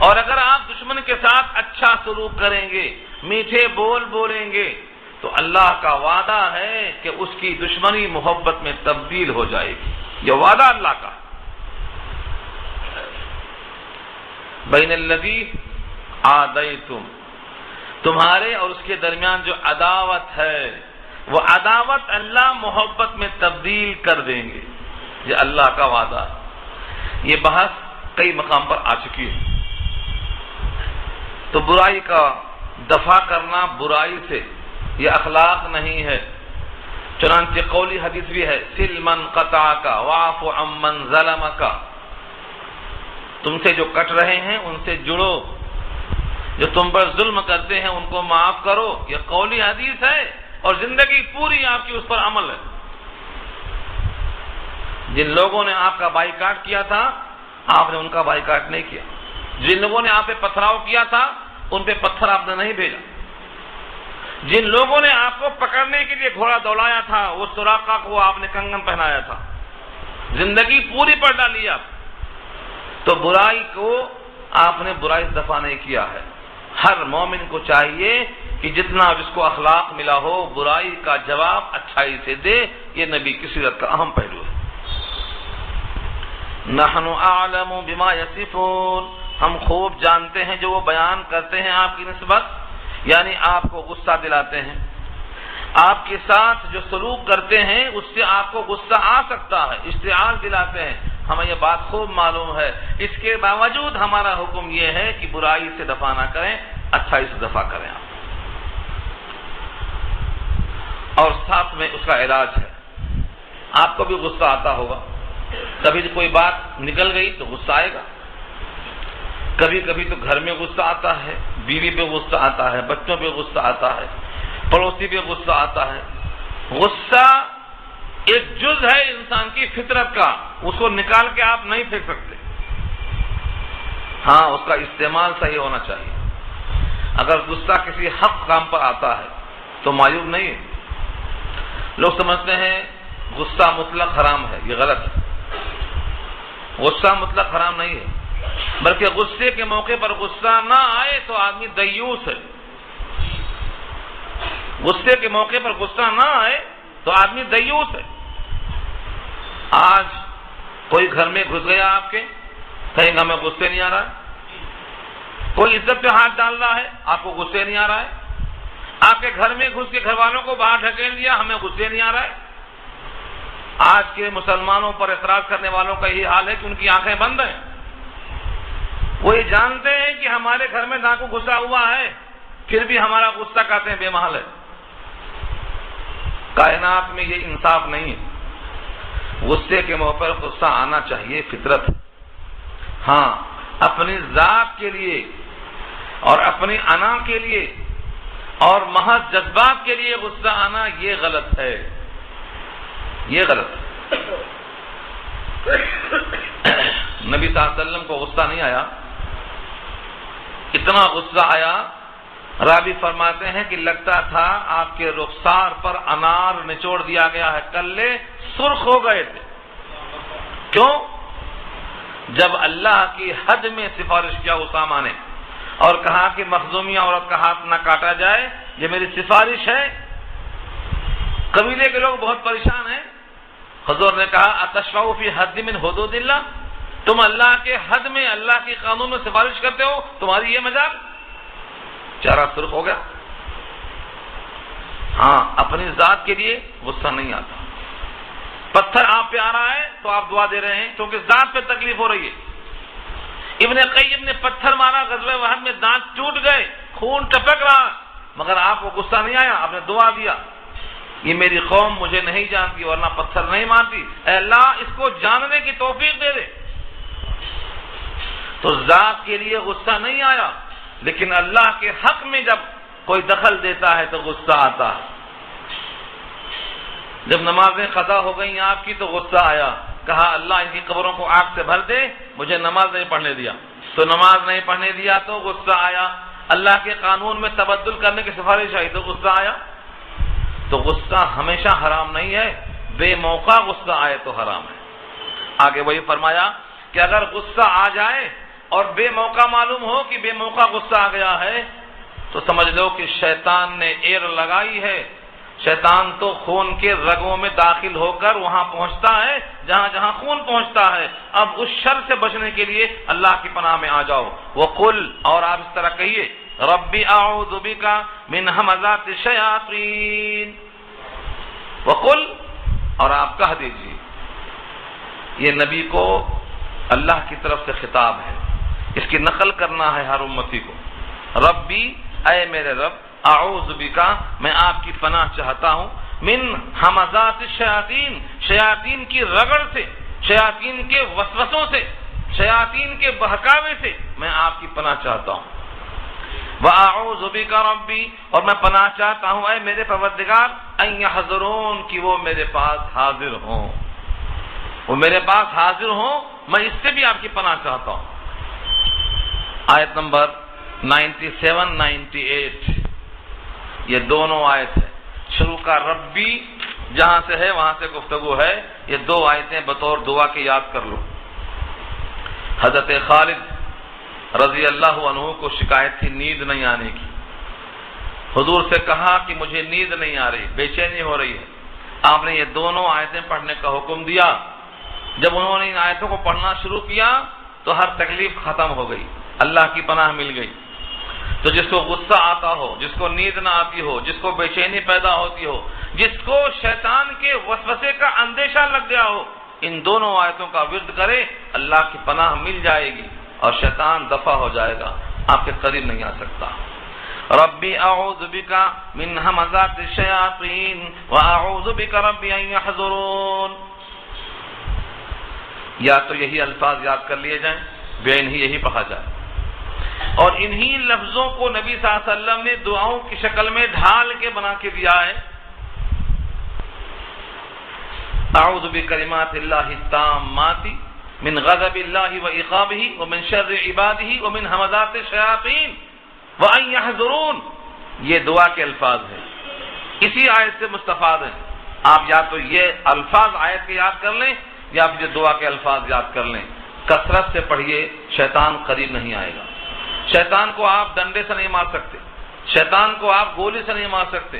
اور اگر آپ دشمن کے ساتھ اچھا سلوک کریں گے، میٹھے بول بولیں گے، تو اللہ کا وعدہ ہے کہ اس کی دشمنی محبت میں تبدیل ہو جائے گی۔ یہ وعدہ اللہ کا۔ بین الذی عادیتم، تمہارے اور اس کے درمیان جو عداوت ہے، وہ عداوت اللہ محبت میں تبدیل کر دیں گے، یہ اللہ کا وعدہ ہے۔ یہ بحث کئی مقام پر آ چکی ہے۔ تو برائی کا دفع کرنا برائی سے یہ اخلاق نہیں ہے، چنانچہ قولی حدیث بھی ہے سل من قطعک واعف عمن ظلمک، تم سے جو کٹ رہے ہیں ان سے جڑو، جو تم پر ظلم کرتے ہیں ان کو معاف کرو، یہ قولی حدیث ہے، اور زندگی پوری آپ کی اس پر عمل ہے۔ جن لوگوں نے آپ کا بائیکاٹ کیا تھا آپ نے ان کا بائیکاٹ نہیں کیا، جن لوگوں نے آپ پہ پتھراؤ کیا تھا ان پہ پتھر آپ نے نہیں بھیجا، جن لوگوں نے آپ کو پکڑنے کے لیے گھوڑا دوڑایا تھا وہ سراقہ کو آپ نے کنگن پہنایا تھا، زندگی پوری پر ڈالی آپ، تو برائی کو آپ نے برائی سے دفع نہیں کیا ہے۔ ہر مومن کو چاہیے کہ جتنا جس کو اخلاق ملا ہو برائی کا جواب اچھائی سے دے، یہ نبی کی سیرت کا اہم پہلو ہے۔ نحن اعلم بما یصفون، ہم خوب جانتے ہیں جو وہ بیان کرتے ہیں آپ کی نسبت، یعنی آپ کو غصہ دلاتے ہیں، آپ کے ساتھ جو سلوک کرتے ہیں اس سے آپ کو غصہ آ سکتا ہے، اشتعال دلاتے ہیں، ہمیں یہ بات خوب معلوم ہے، اس کے باوجود ہمارا حکم یہ ہے کہ برائی سے دفع نہ کریں، اچھائی سے دفع کریں آپ، اور ساتھ میں اس کا علاج ہے۔ آپ کو بھی غصہ آتا ہوگا، کبھی کوئی بات نکل گئی تو غصہ آئے گا، کبھی کبھی تو گھر میں غصہ آتا ہے، بیوی پہ غصہ آتا ہے، بچوں پہ غصہ آتا ہے، پڑوسی پہ غصہ آتا ہے۔ غصہ ایک جز ہے انسان کی فطرت کا، اس کو نکال کے آپ نہیں پھینک سکتے، ہاں اس کا استعمال صحیح ہونا چاہیے۔ اگر غصہ کسی حق کام پر آتا ہے تو معیوب نہیں ہے۔ لوگ سمجھتے ہیں غصہ مطلق حرام ہے، یہ غلط ہے۔ غصہ مطلق حرام نہیں ہے، بلکہ غصے کے موقع پر غصہ نہ آئے تو آدمی دیوس ہے۔ غصے کے موقع پر غصہ نہ آئے تو آدمی دیوس ہے۔ آج کوئی گھر میں گھس گیا آپ کے، کہیں ہمیں غصے نہیں آ رہا ہے، کوئی عزت پہ ہاتھ ڈال رہا ہے، آپ کو غصے نہیں آ رہا ہے، آپ کے گھر میں گھس کے گھر والوں کو باہر ڈھکیل دیا، ہمیں غصے نہیں آ رہا ہے۔ آج کے مسلمانوں پر اعتراض کرنے والوں کا یہی حال ہے کہ ان کی آنکھیں بند ہیں، وہ یہ جانتے ہیں کہ ہمارے گھر میں نہ کو غصہ ہوا ہے، پھر بھی ہمارا غصہ کہتے ہیں بے محل ہے۔ کائنات میں یہ انصاف نہیں ہے۔ غصے کے موقع پر غصہ آنا چاہیے، فطرت۔ ہاں اپنی ذات کے لیے اور اپنی انا کے لیے اور محض جذبات کے لیے غصہ آنا یہ غلط ہے، یہ غلط ہے۔ نبی صلی اللہ علیہ وسلم کو غصہ نہیں آیا، اتنا غصہ آیا، راوی فرماتے ہیں کہ لگتا تھا آپ کے رخسار پر انار نچوڑ دیا گیا ہے، کلے سرخ ہو گئے تھے۔ کیوں؟ جب اللہ کی حد میں سفارش کیا اسامہ نے اور کہا کہ مخزومی عورت کا ہاتھ نہ کاٹا جائے، یہ میری سفارش ہے۔ قبیلے کے لوگ بہت پریشان ہیں۔ حضور نے کہا اتشفعوا فی حد من حدود اللہ، تم اللہ کے حد میں، اللہ کے قانون میں سفارش کرتے ہو، تمہاری یہ مجال؟ چہرہ سرخ ہو گیا۔ ہاں اپنی ذات کے لیے غصہ نہیں آتا۔ پتھر آپ پہ آ رہا ہے تو آپ دعا دے رہے ہیں کیونکہ ذات پہ تکلیف ہو رہی ہے۔ ابن قیم نے پتھر مارا، غزوہ احد میں دانت ٹوٹ گئے، خون ٹپک رہا، مگر آپ کو غصہ نہیں آیا، آپ نے دعا دیا یہ میری قوم مجھے نہیں جانتی ورنہ پتھر نہیں مارتی، اے اللہ اس کو جاننے کی توفیق دے دے۔ تو ذات کے لیے غصہ نہیں آیا، لیکن اللہ کے حق میں جب کوئی دخل دیتا ہے تو غصہ آتا ہے۔ جب نمازیں قضا ہو گئیں آپ کی تو غصہ آیا، کہا اللہ ان کی قبروں کو آگ سے بھر دے، مجھے نماز نہیں پڑھنے دیا، تو نماز نہیں پڑھنے دیا تو غصہ آیا۔ اللہ کے قانون میں تبدل کرنے کی سفارش آئی تو غصہ آیا۔ تو غصہ ہمیشہ حرام نہیں ہے، بے موقع غصہ آئے تو حرام ہے۔ آگے وہی فرمایا کہ اگر غصہ آ جائے اور بے موقع معلوم ہو کہ بے موقع غصہ آ گیا ہے تو سمجھ لو کہ شیطان نے ایر لگائی ہے۔ شیطان تو خون کے رگوں میں داخل ہو کر وہاں پہنچتا ہے جہاں جہاں خون پہنچتا ہے۔ اب اس شر سے بچنے کے لیے اللہ کی پناہ میں آ جاؤ۔ وقل، اور آپ اس طرح کہیے، ربی اعوذ بک من ہمزات الشیاطین۔ وقل، اور آپ کہہ دیجیے، یہ نبی کو اللہ کی طرف سے خطاب ہے، اس کی نقل کرنا ہے ہر امتی کو۔ ربی، اے میرے رب، اعوذ بکا، میں آپ کی پناہ چاہتا ہوں، من ہمزات الشیاطین، شیاطین کی رگڑ سے، شیاطین کے وسوسوں سے، شیاطین کے بہکاوے سے میں آپ کی پناہ چاہتا ہوں۔ وَأَعُوذُ بِكَ رَبِّي، اور میں پناہ چاہتا ہوں اے میرے پروردگار، أَن يَحْضُرُونَ، کہ وہ میرے پاس حاضر ہوں، وہ میرے پاس حاضر ہوں، میں اس سے بھی آپ کی پناہ چاہتا ہوں۔ آیت نمبر 97-98، یہ دونوں آیت ہے۔ شروع کا ربی جہاں سے ہے وہاں سے گفتگو ہے، یہ دو آیتیں بطور دعا کے یاد کر لو۔ حضرت خالد رضی اللہ عنہ کو شکایت تھی نیند نہیں آنے کی، حضور سے کہا کہ مجھے نیند نہیں آ رہی، بے چینی ہو رہی ہے۔ آپ نے یہ دونوں آیتیں پڑھنے کا حکم دیا۔ جب انہوں نے ان آیتوں کو پڑھنا شروع کیا تو ہر تکلیف ختم ہو گئی، اللہ کی پناہ مل گئی۔ تو جس کو غصہ آتا ہو، جس کو نیند نہ آتی ہو، جس کو بے چینی پیدا ہوتی ہو، جس کو شیطان کے وسوسے کا اندیشہ لگ گیا ہو، ان دونوں آیتوں کا ورد کرے، اللہ کی پناہ مل جائے گی اور شیطان دفع ہو جائے گا، آپ کے قریب نہیں آ سکتا۔ ربی اعوذ بک من ہمزات الشیاطین واعوذ بک ربی ان یحضرون۔ یا تو یہی الفاظ یاد کر لیے جائیں، یا انہی یہی پڑھا جائے، اور انہی لفظوں کو نبی صلی اللہ علیہ وسلم نے دعاؤں کی شکل میں ڈھال کے بنا کے دیا ہے۔ اعوذ بکلمات اللہ التامات من غضب اللہ وعقابہ ومن شر عبادہ ومن ہمزات الشیاطین وان یحضرون، یہ دعا کے الفاظ ہیں، اسی آیت سے مستفاد ہیں۔ آپ یا تو یہ الفاظ آیت کے یاد کر لیں یا پھر دعا کے الفاظ یاد کر لیں، کثرت سے پڑھیے، شیطان قریب نہیں آئے گا۔ شیطان کو آپ ڈنڈے سے نہیں مار سکتے، شیطان کو آپ گولی سے نہیں مار سکتے،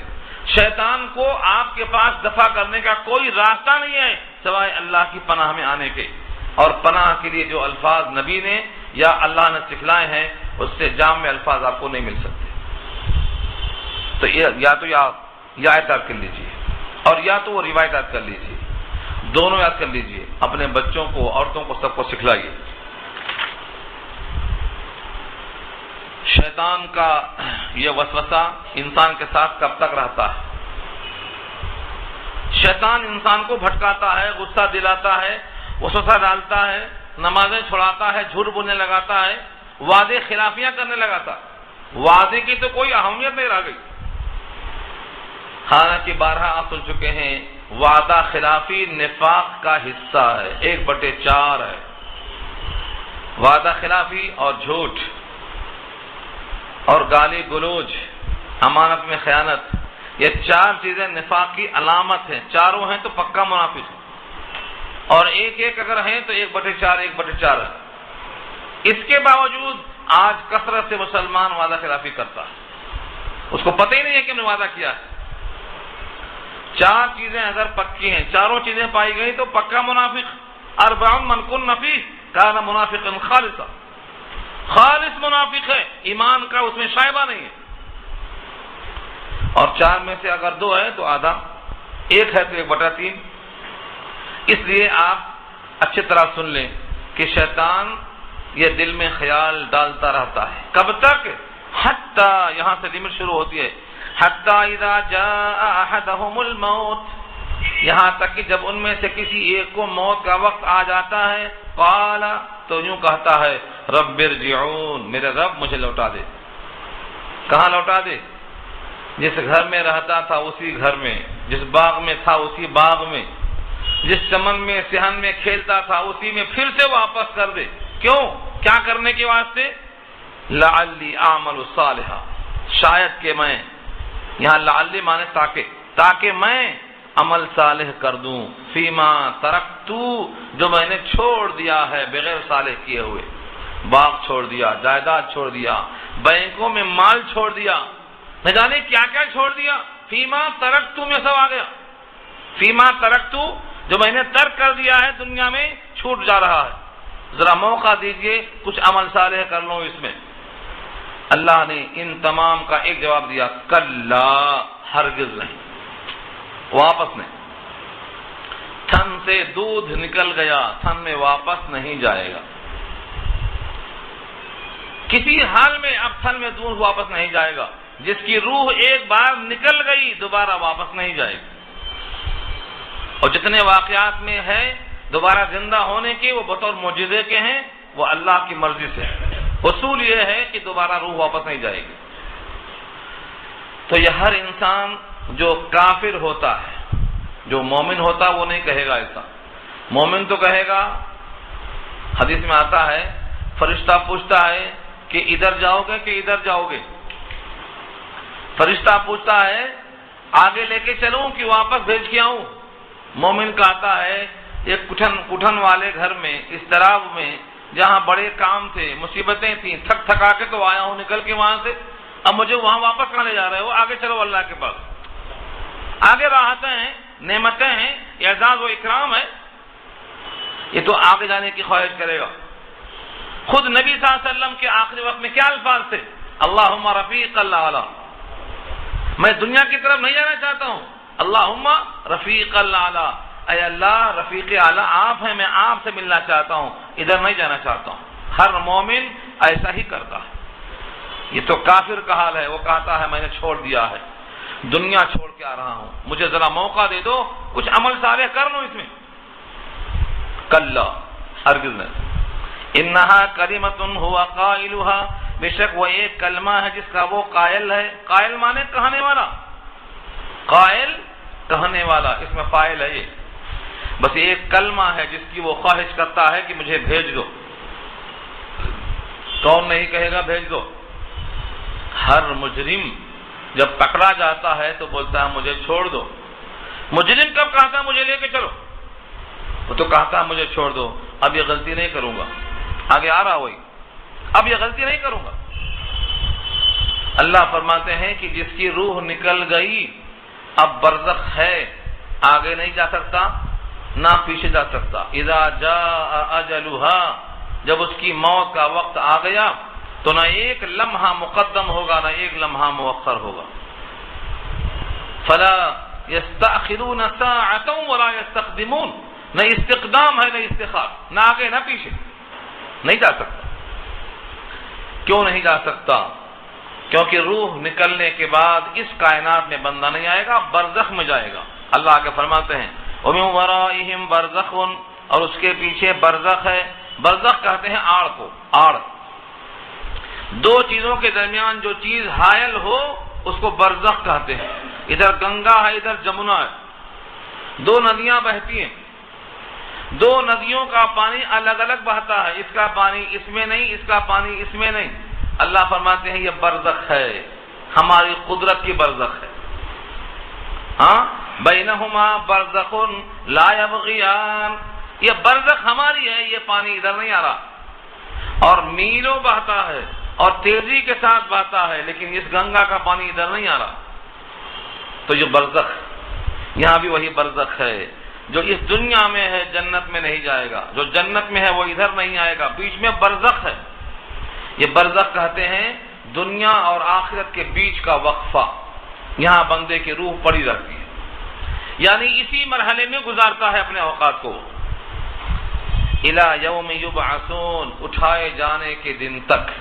شیطان کو آپ کے پاس دفع کرنے کا کوئی راستہ نہیں ہے سوائے اللہ کی پناہ میں آنے کے، اور پناہ کے لیے جو الفاظ نبی نے یا اللہ نے سکھلائے ہیں اس سے جامع الفاظ آپ کو نہیں مل سکتے۔ تو یا تو یہ آیت یاد کر لیجیے، اور یا تو وہ روایت یاد کر لیجیے، دونوں یاد کر لیجیے، اپنے بچوں کو، عورتوں کو، سب کو سکھلائیے۔ شیطان کا یہ وسوسہ انسان کے ساتھ کب تک رہتا ہے؟ شیطان انسان کو بھٹکاتا ہے، غصہ دلاتا ہے، وسوسہ ڈالتا ہے، نمازیں چھڑاتا ہے، جھوٹ بولنے لگاتا ہے، وعدے خلافیاں کرنے لگاتا ہے، وعدے کی تو کوئی اہمیت نہیں رہ گئی۔ حالانکہ بارہا آپ سن چکے ہیں، وعدہ خلافی نفاق کا حصہ ہے، 1/4 ہے۔ وعدہ خلافی اور جھوٹ اور گالی گلوچ، امانت میں خیانت، یہ 4 چیزیں نفاق کی علامت ہیں، چاروں ہیں تو پکا منافق ہے، اور ایک اگر ہیں تو 1/4 ہے۔ اس کے باوجود آج کثرت سے مسلمان وعدہ خلافی کرتا ہے، اس کو پتہ ہی نہیں ہے کہ ہم نے وعدہ کیا ہے۔ 4 چیزیں اگر پکی ہیں، چاروں چیزیں پائی گئی تو پکا منافق۔ 4 من کن فیہ کان منافقا خالصا، خالص منافق ہے، ایمان کا اس میں شائبہ نہیں ہے۔ اور 4 میں سے اگر 2 ہے تو آدھا، 1 ہے تو 1/3۔ اس لیے آپ اچھی طرح سن لیں کہ شیطان یہ دل میں خیال ڈالتا رہتا ہے، کب تک؟ حتی، یہاں سے لمٹ شروع ہوتی ہے، حتی اذا جاء احدهم الموت، یہاں تک کہ جب ان میں سے کسی ایک کو موت کا وقت آ جاتا ہے، قال، تو یوں کہتا ہے، رب ارجعون، میرے رب مجھے لوٹا دے۔ کہاں لوٹا دے؟ جس گھر میں رہتا تھا اسی گھر میں، جس باغ میں تھا اسی باغ میں، جس چمن میں صحن میں کھیلتا تھا اسی میں پھر سے واپس کر دے۔ کیوں؟ کیا کرنے کے واسطے؟ لعلی اعمل صالحا، شاید کہ میں، یہاں لعلی مانے تاکہ میں عمل صالح کر دوں، فیما ترکتو، جو میں نے چھوڑ دیا ہے بغیر صالح کیے ہوئے، باغ چھوڑ دیا، جائیداد چھوڑ دیا، بینکوں میں مال چھوڑ دیا، نہ جانے کیا کیا چھوڑ دیا۔ فیما ترکتو میں سب آ گیا، فیما ترکتو، جو میں نے ترک کر دیا ہے دنیا میں، چھوٹ جا رہا ہے، ذرا موقع دیجئے کچھ عمل صالح کر لوں اس میں۔ اللہ نے ان تمام کا ایک جواب دیا، کلا، ہرگز نہیں، واپس نہیں۔ تھن سے دودھ نکل گیا، تھن میں واپس نہیں جائے گا، کسی حال میں اب تھن میں دودھ واپس نہیں جائے گا۔ جس کی روح ایک بار نکل گئی دوبارہ واپس نہیں جائے گی، اور جتنے واقعات میں ہے دوبارہ زندہ ہونے کے، وہ بطور معجزے کے ہیں، وہ اللہ کی مرضی سے ہے۔ اصول یہ ہے کہ دوبارہ روح واپس نہیں جائے گی۔ تو یہ ہر انسان جو کافر ہوتا ہے، جو مومن ہوتا وہ نہیں کہے گا ایسا۔ مومن تو کہے گا، حدیث میں آتا ہے، فرشتہ پوچھتا ہے کہ ادھر جاؤ گے کہ ادھر جاؤ گے؟ فرشتہ پوچھتا ہے آگے لے کے چلوں کہ واپس بھیج کے آؤں؟ مومن کہتا ہے ایک کٹھن والے گھر میں، اس طرح میں جہاں بڑے کام تھے، مصیبتیں تھیں، تھک تھکا کے تو آیا ہوں نکل کے وہاں سے، اب مجھے وہاں واپس کہاں لے جا رہے ہو؟ آگے چلو اللہ کے پاس، آگے راحتیں ہیں، نعمتیں ہیں، اعزاز و اکرام ہے، یہ تو آگے جانے کی خواہش کرے گا۔ خود نبی صلی اللہ علیہ وسلم کے آخری وقت میں کیا الفاظ تھے؟ اللہم رفیق الاعلی، میں دنیا کی طرف نہیں جانا چاہتا ہوں، اللہم رفیق الاعلی، اے اللہ رفیق اعلیٰ آپ ہیں، میں آپ سے ملنا چاہتا ہوں، ادھر نہیں جانا چاہتا ہوں۔ ہر مومن ایسا ہی کرتا ہے۔ یہ تو کافر کا حال ہے، وہ کہتا ہے میں نے چھوڑ دیا ہے، دنیا چھوڑ کے آ رہا ہوں، مجھے ذرا موقع دے دو، کچھ عمل صالح کر لوں اس میں۔ کلا، ہرگز نہیں۔ انہا کلمۃ هو قائلها، بے شک وہ ایک کلمہ ہے جس کا وہ قائل ہے۔ قائل مانے کہنے والا، قائل کہنے والا، اس میں فاعل ہے یہ، بس ایک کلمہ ہے جس کی وہ خواہش کرتا ہے کہ مجھے بھیج دو۔ کون نہیں کہے گا بھیج دو؟ ہر مجرم جب پکڑا جاتا ہے تو بولتا ہے مجھے چھوڑ دو۔ مجرم کب کہتا ہے مجھے لے کے چلو؟ وہ تو کہتا ہے مجھے چھوڑ دو، اب یہ غلطی نہیں کروں گا، آگے آ رہا وہی، اب یہ غلطی نہیں کروں گا۔ اللہ فرماتے ہیں کہ جس کی روح نکل گئی اب برزخ ہے، آگے نہیں جا سکتا نہ پیچھے جا سکتا۔ اذا جاء اجلها، جب اس کی موت کا وقت آ گیا تو نہ ایک لمحہ مقدم ہوگا نہ ایک لمحہ مؤخر ہوگا۔ فلا يستأخرون ساعة ولا يستقدمون، نہ استقدام ہے نہ استخار، نہ آگے نہ پیچھے، نہیں جا سکتا۔ کیوں نہیں جا سکتا؟ کیونکہ روح نکلنے کے بعد اس کائنات میں بندہ نہیں آئے گا، برزخ میں جائے گا۔ اللہ آگے فرماتے ہیں وَمِن وَرَائِهِمْ بَرْزَخٌ، اور اس کے پیچھے برزخ ہے۔ برزخ کہتے ہیں آڑ کو، آڑ، دو چیزوں کے درمیان جو چیز حائل ہو اس کو برزخ کہتے ہیں۔ ادھر گنگا ہے ادھر جمنا ہے، دو ندیاں بہتی ہیں، دو ندیوں کا پانی الگ الگ بہتا ہے، اس کا پانی اس میں نہیں، اس کا پانی اس میں نہیں۔ اللہ فرماتے ہیں یہ برزخ ہے، ہماری قدرت کی برزخ ہے۔ ہاں، بینہما برزخ لا یبغیان، یہ برزخ ہماری ہے، یہ پانی ادھر نہیں آ رہا، اور میلوں بہتا ہے اور تیزی کے ساتھ بہتا ہے، لیکن اس گنگا کا پانی ادھر نہیں آ رہا، تو یہ برزخ، یہاں بھی وہی برزخ ہے۔ جو اس دنیا میں ہے جنت میں نہیں جائے گا، جو جنت میں ہے وہ ادھر نہیں آئے گا، بیچ میں برزخ ہے۔ یہ برزخ کہتے ہیں دنیا اور آخرت کے بیچ کا وقفہ، یہاں بندے کی روح پڑی رہتی ہے، یعنی اسی مرحلے میں گزارتا ہے اپنے اوقات کو۔ الی یوم یبعثون، اٹھائے جانے کے دن تک،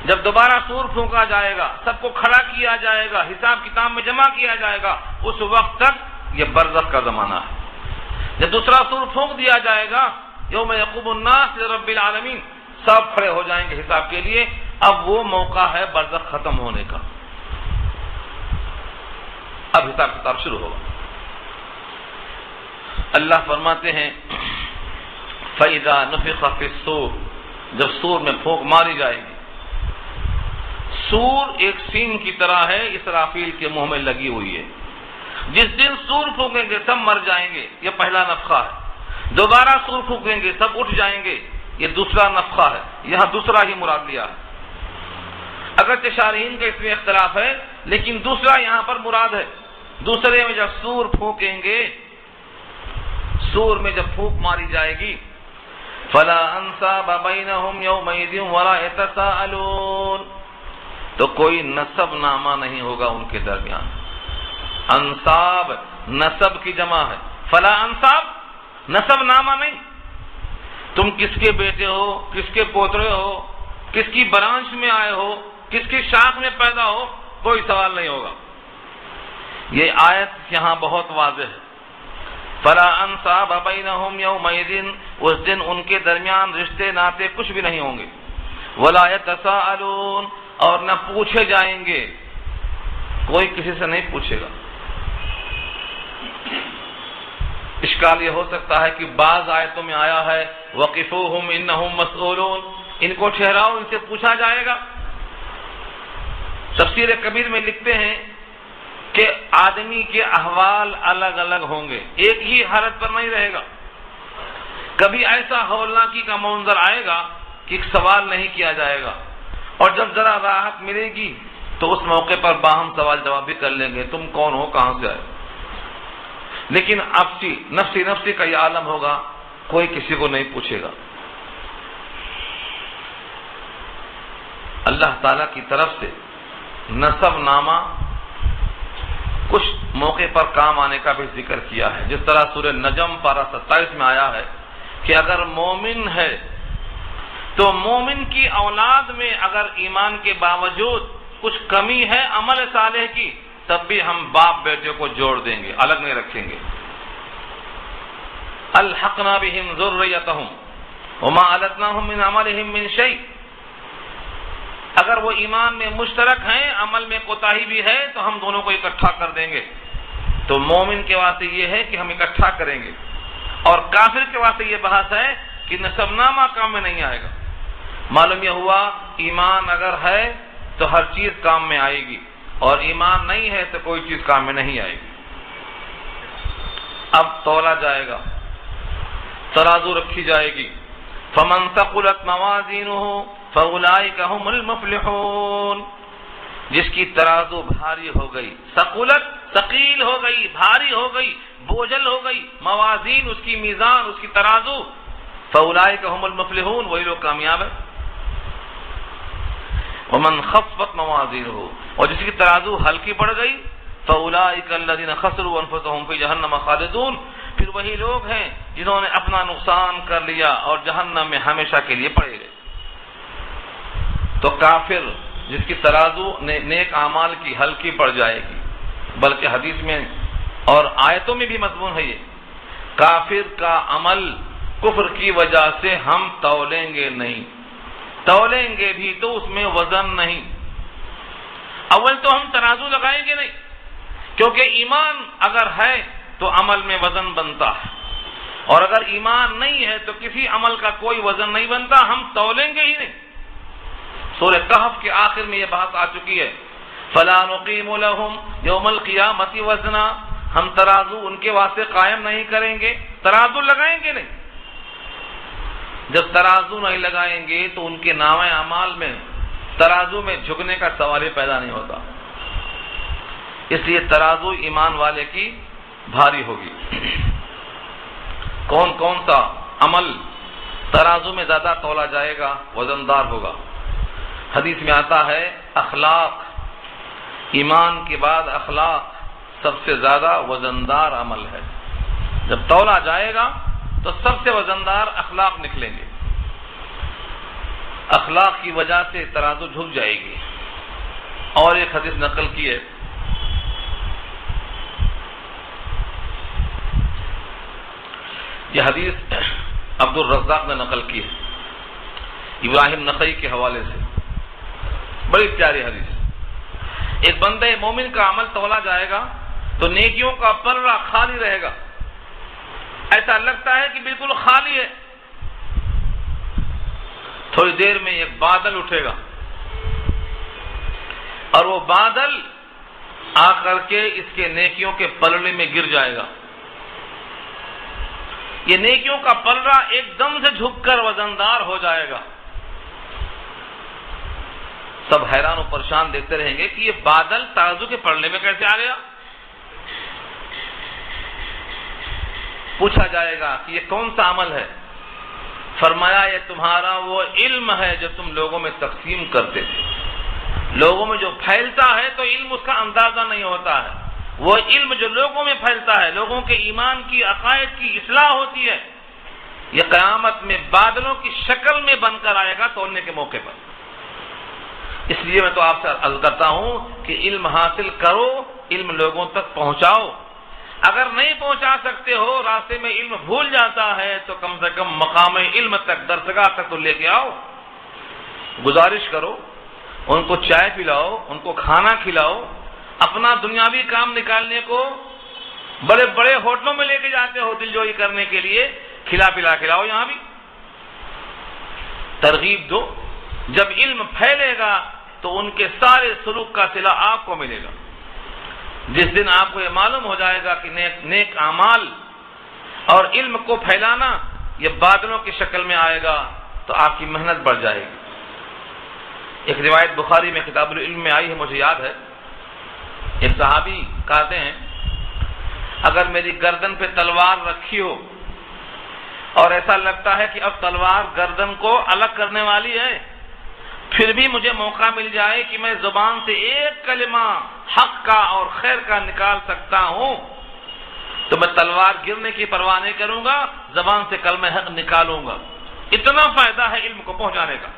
جب دوبارہ سور پھونکا جائے گا، سب کو کھڑا کیا جائے گا، حساب کتاب میں جمع کیا جائے گا، اس وقت تک یہ برزخ کا زمانہ ہے۔ جب دوسرا سور پھونک دیا جائے گا، یوم یقوم الناس لرب العالمین، سب کھڑے ہو جائیں گے حساب کے لیے، اب وہ موقع ہے برزخ ختم ہونے کا، اب حساب کتاب شروع ہوگا۔ اللہ فرماتے ہیں فَإِذَا نُفِخَ فِي الصُّورِ، جب سور میں پھونک ماری جائے گی۔ سور ایک سینگ کی طرح ہے، اسرافیل کے منہ میں لگی ہوئی ہے، جس دن سور پھونکیں گے سب مر جائیں گے، یہ پہلا نفخہ ہے۔ دوبارہ سور پھونکیں گے سب اٹھ جائیں گے، یہ دوسرا نفخہ ہے، یہاں دوسرا ہی مراد لیا ہے۔ اگرچہ شارحین کا اس میں اختلاف ہے، لیکن دوسرا یہاں پر مراد ہے۔ دوسرے میں جب سور پھونکیں گے، سور میں جب پھونک ماری جائے گی، فَلَا أَنْسَابَ بَيْنَهُمْ يَوْمَئِذٍ وَلَا يَتَسَاءَلُونَ، تو کوئی نسب نامہ نہیں ہوگا ان کے درمیان۔ انصاب نسب کی جمع ہے، فلا انصاب نسب نامہ نہیں، تم کس کے بیٹے ہو، کس کے پوترے ہو، کس کی برانچ میں آئے ہو، کس کی شاخ میں پیدا ہو، کوئی سوال نہیں ہوگا۔ یہ آیت یہاں بہت واضح ہے۔ فلا انصاب بینہم یومئذ، اس دن ان کے درمیان رشتے ناتے کچھ بھی نہیں ہوں گے۔ ولا یتساءلون، اور نہ پوچھے جائیں گے، کوئی کسی سے نہیں پوچھے گا۔ اشکال یہ ہو سکتا ہے کہ بعض آیتوں میں آیا ہے وقفوہم انہم مسئولون، ان کو ٹھہراؤ، ان سے پوچھا جائے گا۔ تفسیر کبیر میں لکھتے ہیں کہ آدمی کے احوال الگ الگ ہوں گے، ایک ہی حالت پر نہیں رہے گا۔ کبھی ایسا ہولناکی کا منظر آئے گا کہ سوال نہیں کیا جائے گا، اور جب ذرا راحت ملے گی تو اس موقع پر باہم سوال جواب بھی کر لیں گے، تم کون ہو، کہاں سے آئے۔ لیکن نفسی نفسی کا یہ عالم ہوگا، کوئی کسی کو نہیں پوچھے گا۔ اللہ تعالیٰ کی طرف سے نسب نامہ کچھ موقع پر کام آنے کا بھی ذکر کیا ہے، جس طرح سورہ نجم پارہ 27 میں آیا ہے کہ اگر مومن ہے تو مومن کی اولاد میں اگر ایمان کے باوجود کچھ کمی ہے عمل صالح کی، تب بھی ہم باپ بیٹے کو جوڑ دیں گے، الگ نہیں رکھیں گے۔ الحقنا بہم ذریتہم وما علتناہم من عملہم من شیء، اگر وہ ایمان میں مشترک ہیں، عمل میں کوتاہی بھی ہے تو ہم دونوں کو اکٹھا کر دیں گے۔ تو مومن کے واسطے یہ ہے کہ ہم اکٹھا کریں گے، اور کافر کے واسطے یہ بحث ہے کہ نسب نامہ کام میں نہیں آئے گا۔ معلوم یہ ہوا ایمان اگر ہے تو ہر چیز کام میں آئے گی، اور ایمان نہیں ہے تو کوئی چیز کام میں نہیں آئے گی۔ اب تولا جائے گا، ترازو رکھی جائے گی، فمن ثقلت موازینہ فاولئک هم المفلحون، جس کی ترازو بھاری ہو گئی، ثقلت ثقیل ہو گئی، بھاری ہو گئی، بوجھل ہو گئی، موازین اس کی میزان، اس کی ترازو، فاولئک هم المفلحون، وہی لوگ کامیاب ہیں۔ ومن خفت موازینہ، اور جس کی ترازو ہلکی پڑ گئی، فاولئک الذین خسروا انفسهم فی جہنم خالدون، پھر وہی لوگ ہیں جنہوں نے اپنا نقصان کر لیا اور جہنم میں ہمیشہ کے لیے پڑے گئے۔ تو کافر جس کی ترازو نیک اعمال کی ہلکی پڑ جائے گی، بلکہ حدیث میں اور آیتوں میں بھی مضمون ہے یہ، کافر کا عمل کفر کی وجہ سے ہم تولیں گے نہیں، تولیں گے بھی تو اس میں وزن نہیں۔ اول تو ہم ترازو لگائیں گے نہیں، کیونکہ ایمان اگر ہے تو عمل میں وزن بنتا ہے، اور اگر ایمان نہیں ہے تو کسی عمل کا کوئی وزن نہیں بنتا، ہم تولیں گے ہی نہیں۔ سورہ کہف کے آخر میں یہ بات آ چکی ہے، فَلَا نُقِيمُ لَهُمْ يَوْمَ الْقِيَامَةِ وَزْنًا، ہم ترازو ان کے واسطے قائم نہیں کریں گے، ترازو لگائیں گے نہیں۔ جب ترازو نہیں لگائیں گے تو ان کے نامہ اعمال میں ترازو میں جھکنے کا سوال ہی پیدا نہیں ہوتا، اس لیے ترازو ایمان والے کی بھاری ہوگی۔ کون کون سا عمل ترازو میں زیادہ تولا جائے گا، وزندار ہوگا؟ حدیث میں آتا ہے اخلاق، ایمان کے بعد اخلاق سب سے زیادہ وزندار عمل ہے۔ جب تولا جائے گا تو سب سے وزندار اخلاق نکلیں گے، اخلاق کی وجہ سے ترازو جھک جائے گی۔ اور ایک حدیث نقل کی ہے، یہ حدیث عبد الرزاق نے نقل کی ہے ابراہیم نخعی کے حوالے سے، بڑی پیاری حدیث۔ ایک بندے مومن کا عمل تولا جائے گا تو نیکیوں کا پلڑا خالی رہے گا، ایسا لگتا ہے کہ بالکل خالی ہے۔ تھوڑی دیر میں ایک بادل اٹھے گا، اور وہ بادل آ کر کے اس کے نیکیوں کے پلڑے میں گر جائے گا۔ یہ نیکیوں کا پلڑا ایک دم سے جھک کر وزندار ہو جائے گا۔ سب حیران و پریشان دیکھتے رہیں گے کہ یہ بادل ترازو کے پلڑے میں کیسے آ گیا؟ پوچھا جائے گا کہ یہ کون سا عمل ہے؟ فرمایا یہ تمہارا وہ علم ہے جو تم لوگوں میں تقسیم کرتے تھے۔ لوگوں میں جو پھیلتا ہے تو علم اس کا اندازہ نہیں ہوتا ہے، وہ علم جو لوگوں میں پھیلتا ہے، لوگوں کے ایمان کی عقائد کی اصلاح ہوتی ہے، یہ قیامت میں بادلوں کی شکل میں بن کر آئے گا توڑنے کے موقع پر۔ اس لیے میں تو آپ سے عرض کرتا ہوں کہ علم حاصل کرو، علم لوگوں تک پہنچاؤ۔ اگر نہیں پہنچا سکتے ہو، راستے میں علم بھول جاتا ہے، تو کم سے کم مقام علم تک، درسگاہ تک تو لے کے آؤ، گزارش کرو، ان کو چائے پلاؤ، ان کو کھانا کھلاؤ۔ اپنا دنیاوی کام نکالنے کو بڑے بڑے ہوٹلوں میں لے کے جاتے ہو دلجوئی کرنے کے لیے، کھلا پلا کھلاؤ، یہاں بھی ترغیب دو۔ جب علم پھیلے گا تو ان کے سارے سلوک کا صلہ آپ کو ملے گا۔ جس دن آپ کو یہ معلوم ہو جائے گا کہ نیک اعمال اور علم کو پھیلانا یہ بادلوں کی شکل میں آئے گا، تو آپ کی محنت بڑھ جائے گی۔ ایک روایت بخاری میں کتاب العلم میں آئی ہے، مجھے یاد ہے، ایک صحابی کہتے ہیں اگر میری گردن پہ تلوار رکھی ہو اور ایسا لگتا ہے کہ اب تلوار گردن کو الگ کرنے والی ہے، پھر بھی مجھے موقع مل جائے کہ میں زبان سے ایک کلمہ حق کا اور خیر کا نکال سکتا ہوں تو میں تلوار گرنے کی پرواہ نہیں کروں گا، زبان سے کلمہ حق نکالوں گا۔ اتنا فائدہ ہے علم کو پہنچانے کا۔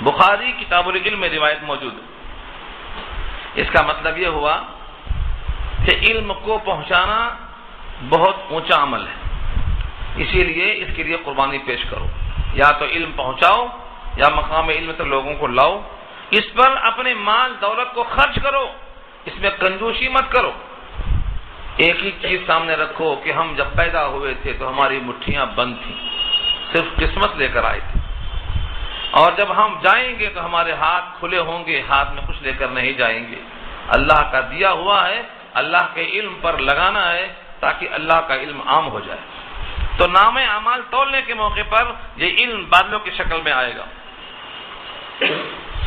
بخاری کتاب العلم میں روایت موجود ہے۔ اس کا مطلب یہ ہوا کہ علم کو پہنچانا بہت اونچا عمل ہے، اسی لیے اس کے لیے قربانی پیش کرو، یا تو علم پہنچاؤ یا مقام علم تک لوگوں کو لاؤ، اس پر اپنے مال دولت کو خرچ کرو، اس میں کنجوسی مت کرو۔ ایک ہی چیز سامنے رکھو کہ ہم جب پیدا ہوئے تھے تو ہماری مٹھیاں بند تھیں، صرف قسمت لے کر آئے تھے، اور جب ہم جائیں گے تو ہمارے ہاتھ کھلے ہوں گے، ہاتھ میں کچھ لے کر نہیں جائیں گے۔ اللہ کا دیا ہوا ہے، اللہ کے علم پر لگانا ہے تاکہ اللہ کا علم عام ہو جائے۔ تو نام اعمال تولنے کے موقع پر یہ علم بادلوں کی شکل میں آئے گا،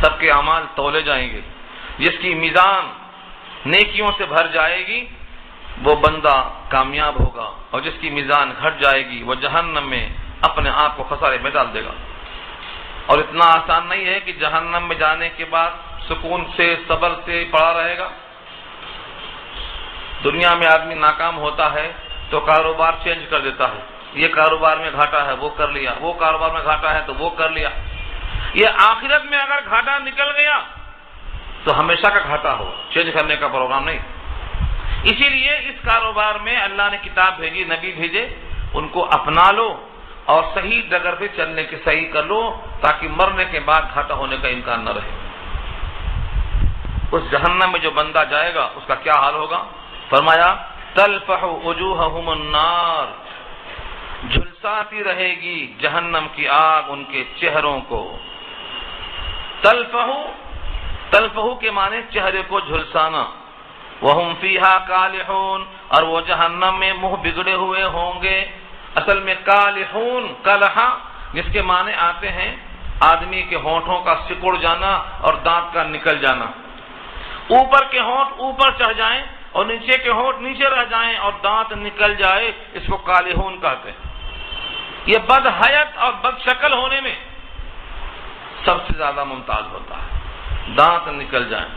سب کے اعمال تولے جائیں گے۔ جس کی میزان نیکیوں سے بھر جائے گی وہ بندہ کامیاب ہوگا، اور جس کی میزان گھٹ جائے گی وہ جہنم میں اپنے آپ کو خسارے میں ڈال دے گا۔ اور اتنا آسان نہیں ہے کہ جہنم میں جانے کے بعد سکون سے صبر سے پڑا رہے گا۔ دنیا میں آدمی ناکام ہوتا ہے تو کاروبار چینج کر دیتا ہے، یہ کاروبار میں گھاٹا ہے وہ کر لیا، وہ کاروبار میں گھاٹا ہے تو وہ کر لیا۔ یہ آخرت میں اگر گھاٹا نکل گیا تو ہمیشہ کا گھاٹا ہو، چینج کرنے کا پروگرام نہیں۔ اسی لیے اس کاروبار میں اللہ نے کتاب بھیجی، نبی بھیجے، ان کو اپنا لو اور صحیح ڈگر پہ چلنے کے صحیح کر لو تاکہ مرنے کے بعد گھاٹا ہونے کا امکان نہ رہے۔ اس جہنم میں جو بندہ جائے گا اس کا کیا حال ہوگا؟ فرمایا تلفح وجوہہم النار، جھلساتی رہے گی جہنم کی آگ ان کے چہروں کو۔ تلفح کے معنی چہرے کو جھلسانا، وہم فیہا کالحون، اور وہ جہنم میں منہ بگڑے ہوئے ہوں گے۔ اصل میں کالحون، کلحا جس کے معنی آتے ہیں آدمی کے ہونٹوں کا سکڑ جانا اور دانت کا نکل جانا، اوپر کے ہونٹ اوپر چڑھ جائیں اور نیچے کے ہونٹ نیچے رہ جائیں اور دانت نکل جائے، اس کو کالحون کہتے ہیں۔ یہ بد حیت اور بد شکل ہونے میں سب سے زیادہ ممتاز ہوتا ہے، دانت نکل جائیں۔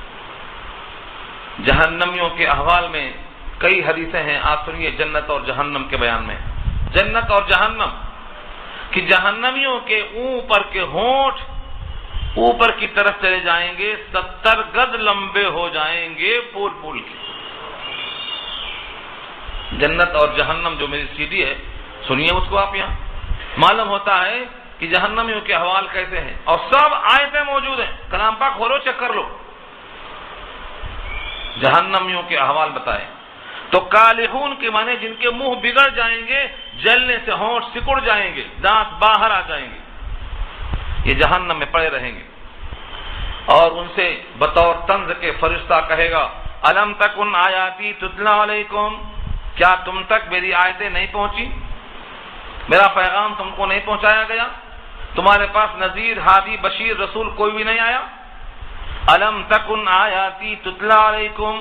جہنمیوں کے احوال میں کئی حدیثیں ہیں، آپ سنیے جنت اور جہنم کے بیان میں۔ جنت اور جہنم کہ جہنمیوں کے اوپر کے ہونٹ اوپر کی طرف چلے جائیں گے، 70 گز لمبے ہو جائیں گے، پول پول کے۔ جنت اور جہنم جو میری CD ہے سنیے اس کو آپ یہاں، معلوم ہوتا ہے کہ جہنمیوں کے احوال کیسے ہیں، اور سب آیتیں موجود ہیں، کلام پاک کھولو چیک کر لو، جہنمیوں کے احوال بتائیں۔ تو کالحون کے معنی جن کے منہ بگڑ جائیں گے، جلنے سے ہونٹ سکڑ جائیں گے، دانت باہر آ جائیں گے، یہ جہنم میں پڑے رہیں گے۔ اور ان سے بطور طنز کے فرشتہ کہے گا الم تکن آیاتی تتلی علیکم، کیا تم تک میری آیتیں نہیں پہنچی، میرا پیغام تم کو نہیں پہنچایا گیا، تمہارے پاس نذیر ہادی بشیر رسول کوئی بھی نہیں آیا؟ الم تکن آیاتی تتلی علیکم،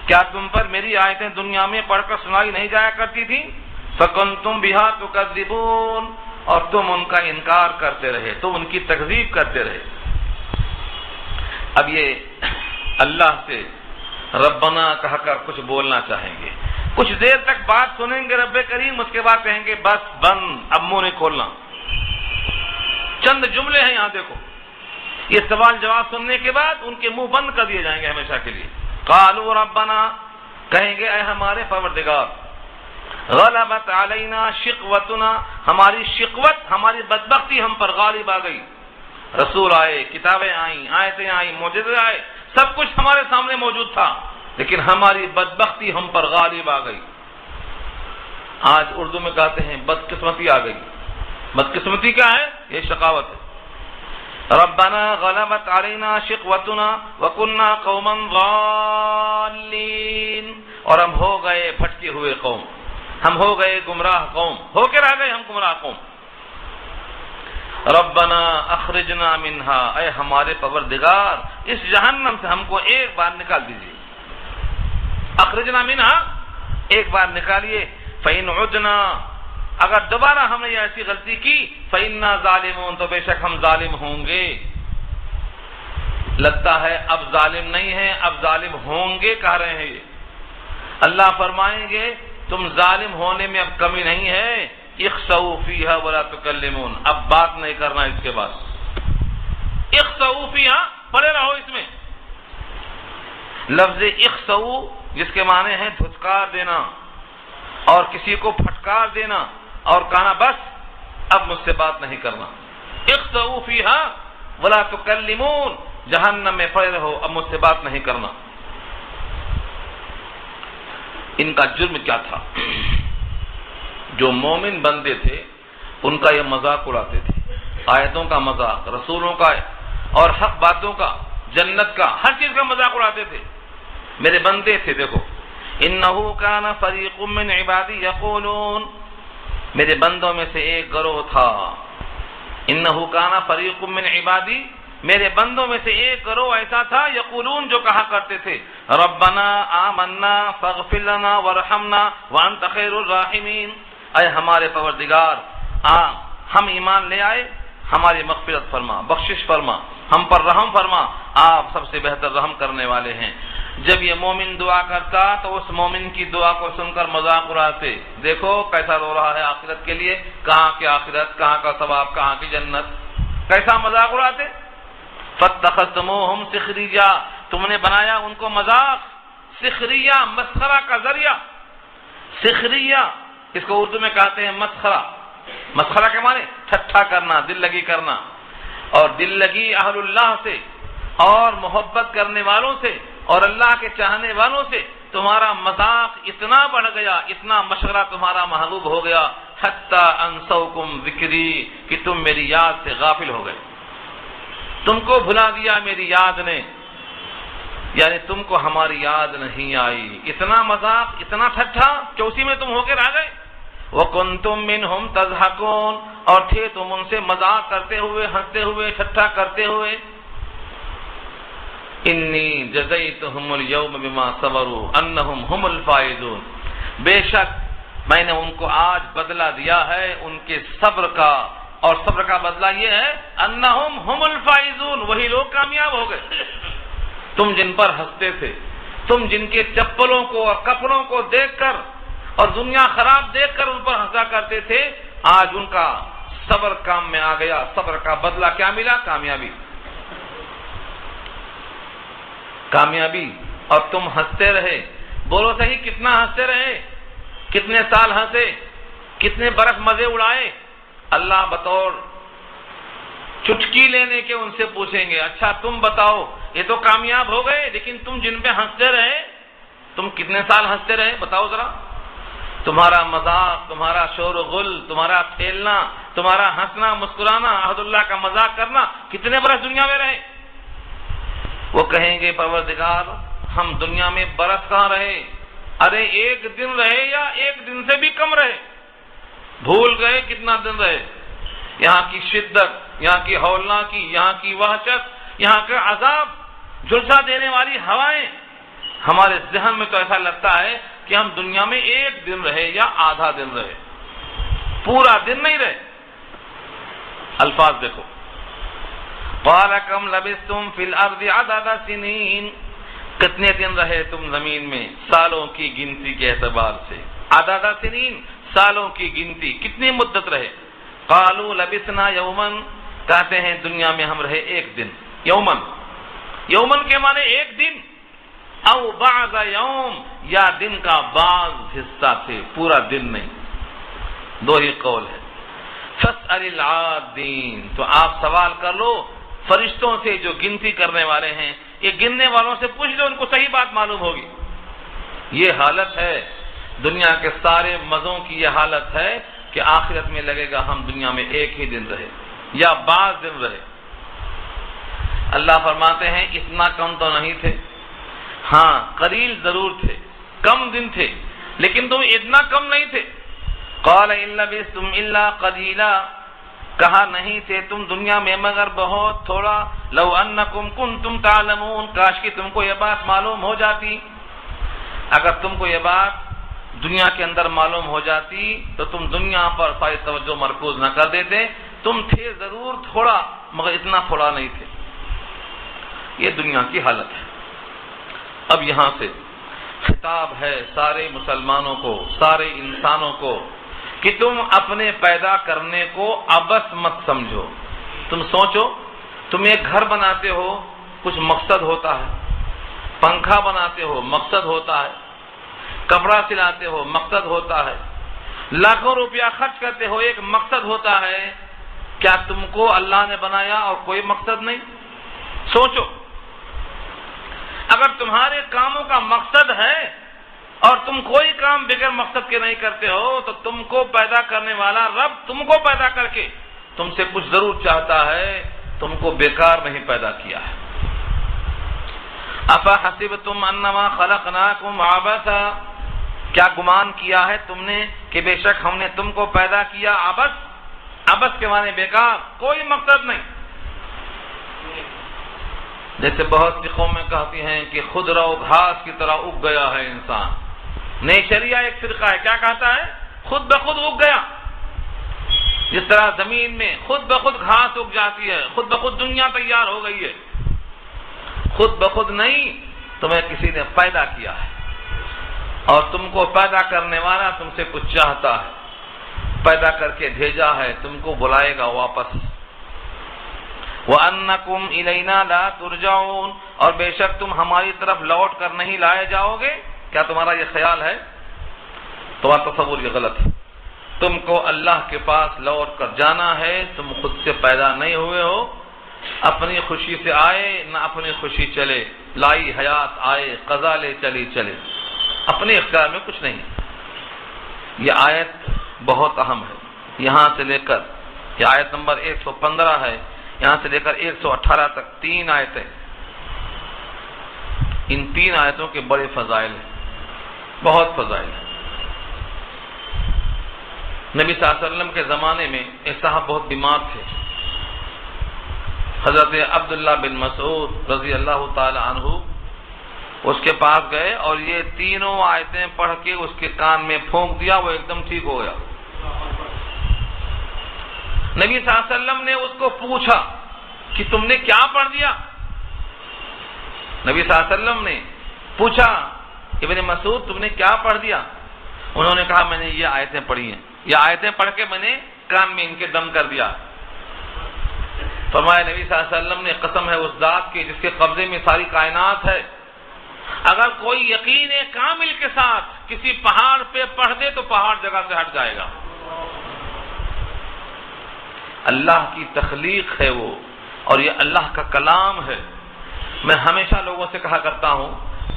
کیا تم پر میری آیتیں دنیا میں پڑھ کر سنائی نہیں جایا کرتی تھی؟ فکنتم بہا تکذبون، اور تم ان کا انکار کرتے رہے، تم ان کی تکذیب کرتے رہے۔ اب یہ اللہ سے ربنا کہہ کر کچھ بولنا چاہیں گے، کچھ دیر تک بات سنیں گے رب کریم، اس کے بعد کہیں گے بس بند، اب منہ نہیں کھولنا۔ چند جملے ہیں یہاں دیکھو، یہ سوال جواب سننے کے بعد ان کے منہ بند کر دیے جائیں گے ہمیشہ کے لیے۔ قالوا ربنا، کہیں گے اے ہمارے پروردگار، غلبت علینا شقوتنا، ہماری شقوت، ہماری بدبختی ہم پر غالب آ گئی۔ رسول آئے، کتابیں آئیں، آیتیں آئیں، معجزے آئے، سب کچھ ہمارے سامنے موجود تھا، لیکن ہماری بدبختی ہم پر غالب آ گئی۔ آج اردو میں کہتے ہیں بدقسمتی آ گئی۔ بدقسمتی کیا ہے؟ یہ شقاوت ہے۔ ربنا غلبت علینا شقوتنا وکنا قوما ضالین، اور ہم ہو گئے بھٹکے ہوئے قوم، ہم ہو گئے گمراہ قوم، ہو کے رہ گئے ہم گمراہ قوم۔ ربنا اخرجنا منہا، اے ہمارے پروردگار اس جہنم سے ہم کو ایک بار نکال دیجیے۔ اخرجنا منہا، ایک بار نکالیے۔ فإن عدنا، اگر دوبارہ ہم نے ایسی غلطی کی، فإنا ظالمون، تو بے شک ہم ظالم ہوں گے۔ لگتا ہے اب ظالم نہیں ہیں، اب ظالم ہوں گے کہہ رہے ہیں یہ۔ اللہ فرمائیں گے تم ظالم ہونے میں اب کمی نہیں ہے، اخسؤوا فیہا ولا تکلمون، اب بات نہیں کرنا اس کے بعد۔ اخسؤوا فیہا، پڑے رہو اس میں۔ لفظ اخسؤوا جس کے معنی ہے دھتکار دینا اور کسی کو پھٹکار دینا اور کہنا بس اب مجھ سے بات نہیں کرنا۔ اخسؤوا فیہا ولا تکلمون، جہنم میں پڑے رہو، اب مجھ سے بات نہیں کرنا۔ ان کا جرم کیا تھا؟ جو مومن بندے تھے ان کا یہ مذاق اڑاتے تھے، آیتوں کا مذاق، رسولوں کا اور حق باتوں کا، جنت کا، ہر چیز کا مذاق اڑاتے تھے۔ میرے بندے تھے، دیکھو انہ کان فریق من عبادی یقولون، میرے بندوں میں سے ایک گروہ تھا، انہ کان فریق من عبادی، میرے بندوں میں سے ایک گروہ ایسا تھا، یقولون جو کہا کرتے تھے ربنا آمنا فاغفر لنا وارحمنا وانت خیر الراحمین، اے ہمارے پروردگار ہم ایمان لے آئے، ہماری مغفرت فرما، بخشش فرما، ہم پر رحم فرما، آپ سب سے بہتر رحم کرنے والے ہیں۔ جب یہ مومن دعا کرتا تو اس مومن کی دعا کو سن کر مذاق اڑاتے، دیکھو کیسا رو رہا ہے آخرت کے لیے، کہاں کی آخرت، کہاں کا ثواب، کہاں کی جنت، کیسا مذاق اڑاتے۔ فاتخذتموہم سخریا، تم نے بنایا ان کو مذاق، سخریا مسخرہ کا ذریعہ، سخریا اس کو اردو میں کہتے ہیں مسخرہ، مسخرہ کے معنی ٹھٹھا کرنا، دل لگی کرنا، اور دل لگی اہل اللہ سے اور محبت کرنے والوں سے اور اللہ کے چاہنے والوں سے تمہارا مذاق اتنا بڑھ گیا، اتنا مشورہ تمہارا محبوب ہو گیا، حتی انسوکم ذکری، کہ تم میری یاد سے غافل ہو گئے، تم کو بھلا دیا میری یاد نے، یعنی تم کو ہماری یاد نہیں آئی، اتنا مذاق، اتنا ٹھٹھا کہ اسی میں تم ہو کے رہ گئے۔ وَكُنْتُمْ مِنْهُمْ تَضْحَكُونَ، اور تھے تم ان سے مذاق کرتے ہوئے، ہنستے ہوئے، ٹھٹھا کرتے ہوئے۔ انی جزیتہم اليوم بما صبروا انہم هم الفائزون، بے شک میں نے ان کو آج بدلہ دیا ہے ان کے صبر کا، اور صبر کا بدلہ یہ ہے انہم هم الفائزون، وہی لوگ کامیاب ہو گئے۔ تم جن پر ہنستے تھے، تم جن کے چپلوں کو اور کپڑوں کو دیکھ کر اور دنیا خراب دیکھ کر ان پر ہنسا کرتے تھے، آج ان کا صبر کام میں آ گیا، صبر کا بدلہ کیا ملا؟ کامیابی، کامیابی۔ اور تم ہنستے رہے، بولو صحیح کتنا ہنستے رہے، کتنے سال ہنسے، کتنے برس مزے اڑائے؟ اللہ بطور چٹکی لینے کے ان سے پوچھیں گے اچھا تم بتاؤ، یہ تو کامیاب ہو گئے لیکن تم جن پہ ہنستے رہے، تم کتنے سال ہنستے رہے بتاؤ ذرا؟ تمہارا مذاق، تمہارا شور و غل، تمہارا کھیلنا، تمہارا ہنسنا مسکرانا، عہد اللہ کا مذاق کرنا، کتنے برس دنیا میں رہے؟ وہ کہیں گے پروردگار ہم دنیا میں برس کہاں رہے، ارے ایک دن رہے یا ایک دن سے بھی کم رہے، بھول گئے کتنا دن رہے۔ یہاں کی شدت، یہاں کی ہولناکی، یہاں کی وحشت، یہاں کا عذاب، جھلسا دینے والی ہوائیں، ہمارے ذہن میں تو ایسا لگتا ہے کہ ہم دنیا میں ایک دن رہے یا آدھا دن رہے، پورا دن نہیں رہے۔ الفاظ دیکھو، قال کم لبثتم فی الارض عدد سنین، کتنے دن رہے تم زمین میں سالوں کی گنتی کے اعتبار سے، عدد سنین سالوں کی گنتی، کتنی مدت رہے؟ قالوا لبثنا یوما، کہتے ہیں دنیا میں ہم رہے ایک دن، یومن، یومن کے معنی ایک دن، او بعض یوم، یا دن کا بعض حصہ تھے، پورا دن نہیں، دو ہی قول ہے۔ فاسأل العادین، تو آپ سوال کر لو فرشتوں سے جو گنتی کرنے والے ہیں، یہ گننے والوں سے پوچھ لو، ان کو صحیح بات معلوم ہوگی۔ یہ حالت ہے دنیا کے سارے مزوں کی، یہ حالت ہے کہ آخرت میں لگے گا ہم دنیا میں ایک ہی دن رہے یا بعض دن رہے۔ اللہ فرماتے ہیں اتنا کم تو نہیں تھے، ہاں قلیل ضرور تھے، کم دن تھے، لیکن تم اتنا کم نہیں تھے۔ قال ان لبثتم الا قلیلا، کہا نہیں تھے تم دنیا میں مگر بہت تھوڑا، لو انکم کنتم تعلمون، کاش کہ تم کو یہ بات معلوم ہو جاتی، اگر تم کو یہ بات دنیا کے اندر معلوم ہو جاتی تو تم دنیا پر ساری توجہ مرکوز نہ کر دیتے، تم تھے ضرور تھوڑا مگر اتنا تھوڑا نہیں تھے۔ یہ دنیا کی حالت ہے۔ اب یہاں سے خطاب ہے سارے مسلمانوں کو، سارے انسانوں کو، کہ تم اپنے پیدا کرنے کو عبث مت سمجھو۔ تم سوچو، تم ایک گھر بناتے ہو، کچھ مقصد ہوتا ہے، پنکھا بناتے ہو مقصد ہوتا ہے، کپڑا سلاتے ہو مقصد ہوتا ہے، لاکھوں روپیہ خرچ کرتے ہو ایک مقصد ہوتا ہے۔ کیا تم کو اللہ نے بنایا اور کوئی مقصد نہیں؟ سوچو، اگر تمہارے کاموں کا مقصد ہے اور تم کوئی کام بغیر مقصد کے نہیں کرتے ہو تو تم کو پیدا کرنے والا رب تم کو پیدا کر کے تم سے کچھ ضرور چاہتا ہے، تم کو بیکار نہیں پیدا کیا ہے۔ افحسبتم انما خلقناکم عبثا، کیا گمان کیا ہے تم نے کہ بے شک ہم نے تم کو پیدا کیا عبث؟ عبث کے معنی بیکار، کوئی مقصد نہیں۔ جیسے بہت سی قومیں کہتی ہیں کہ خود رو گھاس کی طرح اگ گیا ہے انسان۔ نیچریا ایک فرقہ ہے، کیا کہتا ہے؟ خود بخود اگ گیا۔ جس طرح زمین میں خود بخود گھاس اگ جاتی ہے، خود بخود دنیا تیار ہو گئی ہے، خود بخود نہیں، تمہیں کسی نے پیدا کیا ہے اور تم کو پیدا کرنے والا تم سے کچھ چاہتا ہے، پیدا کر کے بھیجا ہے، تم کو بلائے گا واپس۔ وَأَنَّكُمْ إِلَيْنَا لَا تُرْجَعُونَ، اور بے شک تم ہماری طرف لوٹ کر نہیں لائے جاؤ گے۔ کیا تمہارا یہ خیال ہے؟ تمہارا تصور یہ غلط ہے۔ تم کو اللہ کے پاس لوٹ کر جانا ہے، تم خود سے پیدا نہیں ہوئے ہو، اپنی خوشی سے آئے نہ اپنی خوشی چلے، لائی حیات آئے قضا لے چلی چلے، اپنے اختیار میں کچھ نہیں۔ یہ آیت بہت اہم ہے، یہاں سے لے کر یہ آیت نمبر 115 ہے، یہاں سے لے کر 118 تک 3 آیتیں، ان 3 آیتوں کے بڑے فضائل ہیں، بہت فضائل ہیں۔ نبی صلی اللہ علیہ وسلم کے زمانے میں ایک صاحب بہت بیمار تھے، حضرت عبداللہ بن مسعود رضی اللہ تعالی عنہ اس کے پاس گئے اور یہ تینوں آیتیں پڑھ کے اس کے کان میں پھونک دیا، وہ ایک دم ٹھیک ہو گیا۔ نبی صلی اللہ علیہ وسلم نے اس کو پوچھا کہ تم نے کیا پڑھ دیا؟ نبی صلی اللہ علیہ وسلم نے پوچھا ابن مسعود تم نے کیا پڑھ دیا؟ انہوں نے کہا میں نے یہ آیتیں پڑھی ہیں، یہ آیتیں پڑھ کے میں نے کان میں ان کے دم کر دیا۔ فرمایا نبی صلی اللہ علیہ وسلم نے قسم ہے اس ذات کی جس کے قبضے میں ساری کائنات ہے، اگر کوئی یقین کامل کے ساتھ کسی پہاڑ پہ پڑھ دے تو پہاڑ جگہ سے ہٹ جائے گا۔ اللہ کی تخلیق ہے وہ، اور یہ اللہ کا کلام ہے۔ میں ہمیشہ لوگوں سے کہا کرتا ہوں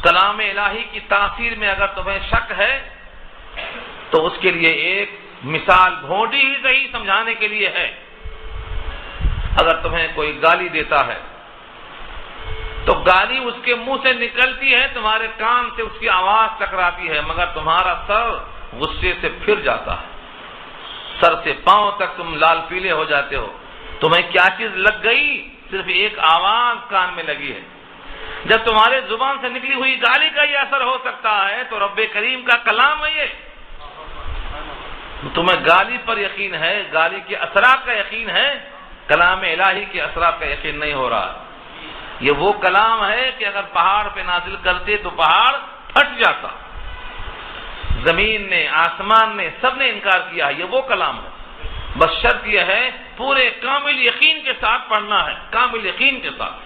کلام الہی کی تاثیر میں اگر تمہیں شک ہے تو اس کے لیے ایک مثال بھونڈی ہی صحیح سمجھانے کے لیے ہے۔ اگر تمہیں کوئی گالی دیتا ہے تو گالی اس کے منہ سے نکلتی ہے، تمہارے کان سے اس کی آواز ٹکراتی ہے، مگر تمہارا سر غصے سے پھر جاتا ہے، سر سے پاؤں تک تم لال پیلے ہو جاتے ہو۔ تمہیں کیا چیز لگ گئی؟ صرف ایک آواز کان میں لگی ہے۔ جب تمہارے زبان سے نکلی ہوئی گالی کا یہ اثر ہو سکتا ہے تو رب کریم کا کلام ہے یہ۔ تمہیں گالی پر یقین ہے، گالی کے اثرات کا یقین ہے، کلام الہی کے اثرات کا یقین نہیں ہو رہا۔ یہ وہ کلام ہے کہ اگر پہاڑ پہ نازل کرتے تو پہاڑ پھٹ جاتا۔ زمین نے، آسمان نے، سب نے انکار کیا ہے، یہ وہ کلام ہے۔ بس شرط یہ ہے پورے کامل یقین کے ساتھ پڑھنا ہے، کامل یقین کے ساتھ۔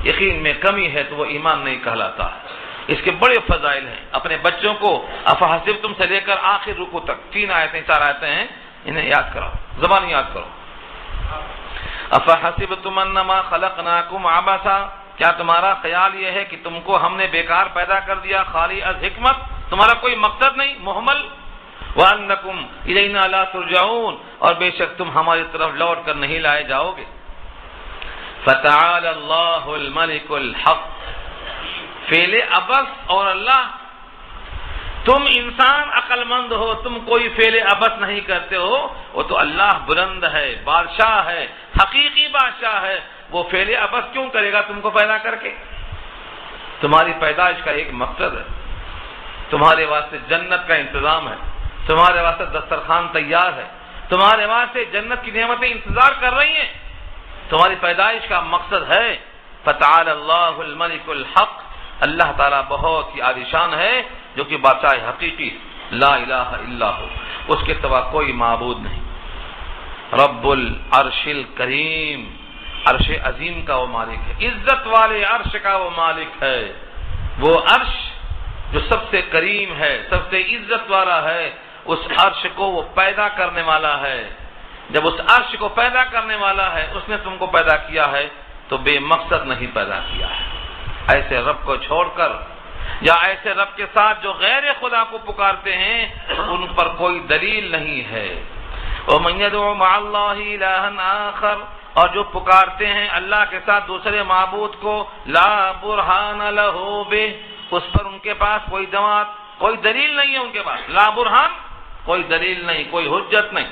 یقین میں کمی ہے تو وہ ایمان نہیں کہلاتا ہے۔ اس کے بڑے فضائل ہیں۔ اپنے بچوں کو افحسبتم سے لے کر آخر رکوع تک 3 آیتیں 4 آیتیں ہیں، انہیں یاد کرو، زبان یاد کرو۔ افحسبتم انما خلقناکم عبثا، کیا تمہارا خیال یہ ہے کہ تم کو ہم نے بیکار پیدا کر دیا، خالی از حکمت، تمہارا کوئی مقصد نہیں، محمل؟ وَأَنَّكُمْ إِلَيْنَا لَا تُرْجَعُونَ، اور بے شک تم ہماری طرف لوٹ کر نہیں لائے جاؤ گے۔ فَتَعَالَى اللَّهُ الْمَلِكُ الْحَقُّ، فعل عبث اور اللہ، تم انسان عقل مند ہو، تم کوئی فعل عبث نہیں کرتے ہو، وہ تو اللہ بلند ہے، بادشاہ ہے، حقیقی بادشاہ ہے، وہ فعل عبث کیوں کرے گا تم کو پیدا کر کے؟ تمہاری پیدائش کا ایک مقصد ہے، تمہارے واسطے جنت کا انتظام ہے، تمہارے واسطے دسترخوان تیار ہے، تمہارے واسطے جنت کی نعمتیں انتظار کر رہی ہیں۔ تمہاری پیدائش کا مقصد ہے فتعالى اللہ الملک الحق، اللہ تعالیٰ بہت ہی عالیشان ہے جو کہ بادشاہ حقیقی، لا الہ الا ہو، اس کے سوا کوئی معبود نہیں۔ رب العرش الکریم، عرش عظیم کا وہ مالک ہے، عزت والے عرش کا وہ مالک ہے، وہ عرش جو سب سے کریم ہے، سب سے عزت والا ہے، اس عرش کو وہ پیدا کرنے والا ہے۔ جب اس عرش کو پیدا کرنے والا ہے، اس نے تم کو پیدا کیا ہے تو بے مقصد نہیں پیدا کیا ہے۔ ایسے رب کو چھوڑ کر یا ایسے رب کے ساتھ جو غیر خدا کو پکارتے ہیں، ان پر کوئی دلیل نہیں ہے۔ وَمَن يَدْعُ مَعَ اللَّهِ إِلَٰهًا آخَرَ، اور جو پکارتے ہیں اللہ کے ساتھ دوسرے معبود کو، لا برہان لہ بہ، اس پر ان کے پاس کوئی جماعت، کوئی دلیل نہیں ہے ان کے پاس، لا برہان، کوئی دلیل نہیں، کوئی حجت نہیں۔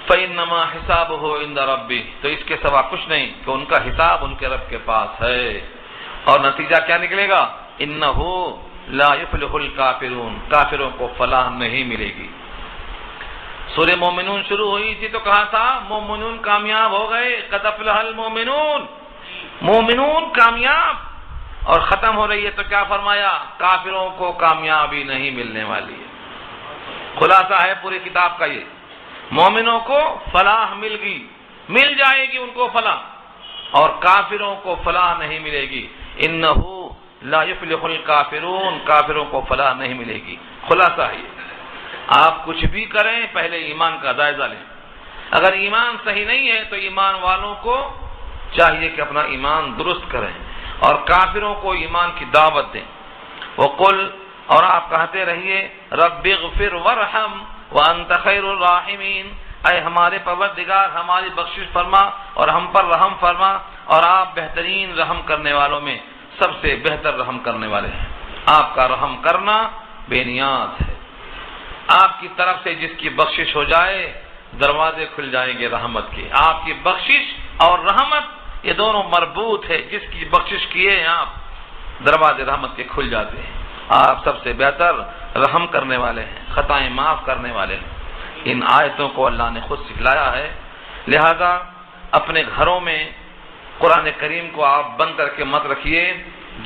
فَإِنَّمَا حِسَابُهُ عِندَ رَبِّهِ، تو اس کے سوا کچھ نہیں کہ ان کا حساب ان کے رب کے پاس ہے۔ اور نتیجہ کیا نکلے گا؟ إِنَّهُ لَا يُفْلِحُ الْكَافِرُونَ، کافروں کو فلاح نہیں ملے گی۔ سورہ مومنون شروع ہوئی تھی تو کہا تھا مومنون کامیاب ہو گئے، قد افلح المومنون، مومنون کامیاب، اور ختم ہو رہی ہے تو کیا فرمایا؟ کافروں کو کامیابی نہیں ملنے والی ہے۔ خلاصہ ہے پوری کتاب کا یہ، مومنوں کو فلاح مل جائے گی ان کو فلاح، اور کافروں کو فلاح نہیں ملے گی۔ انہ لا یفلح الکافرون، کافروں کو فلاح نہیں ملے گی۔ خلاصہ ہے یہ، آپ کچھ بھی کریں پہلے ایمان کا جائزہ لیں۔ اگر ایمان صحیح نہیں ہے تو ایمان والوں کو چاہیے کہ اپنا ایمان درست کریں اور کافروں کو ایمان کی دعوت دیں۔ وقل، اور آپ کہتے رہیے، رب اغفر وارحم وانت خیر الراحمین، اے ہمارے پروردگار ہماری بخشش فرما اور ہم پر رحم فرما، اور آپ بہترین رحم کرنے والوں میں سب سے بہتر رحم کرنے والے ہیں۔ آپ کا رحم کرنا بے نیاز ہے، آپ کی طرف سے جس کی بخشش ہو جائے دروازے کھل جائیں گے رحمت کے۔ آپ کی بخشش اور رحمت یہ دونوں مربوط ہے، جس کی بخشش کیے ہیں آپ دروازے رحمت کے کھل جاتے ہیں۔ آپ سب سے بہتر رحم کرنے والے ہیں، خطائیں معاف کرنے والے ہیں۔ ان آیتوں کو اللہ نے خود سکھلایا ہے، لہذا اپنے گھروں میں قرآن کریم کو آپ بند کر کے مت رکھیے۔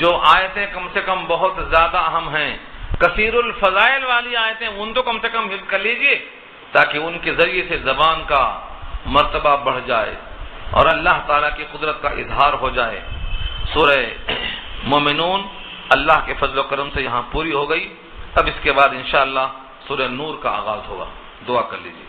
جو آیتیں کم سے کم بہت زیادہ اہم ہیں، کثیر الفضائل والی آیتیں، ان تو کم سے کم حفظ کر لیجئے تاکہ ان کے ذریعے سے زبان کا مرتبہ بڑھ جائے اور اللہ تعالیٰ کی قدرت کا اظہار ہو جائے۔ سورہ مومنون اللہ کے فضل و کرم سے یہاں پوری ہو گئی۔ اب اس کے بعد انشاءاللہ سورہ نور کا آغاز ہوگا، دعا کر لیجیے۔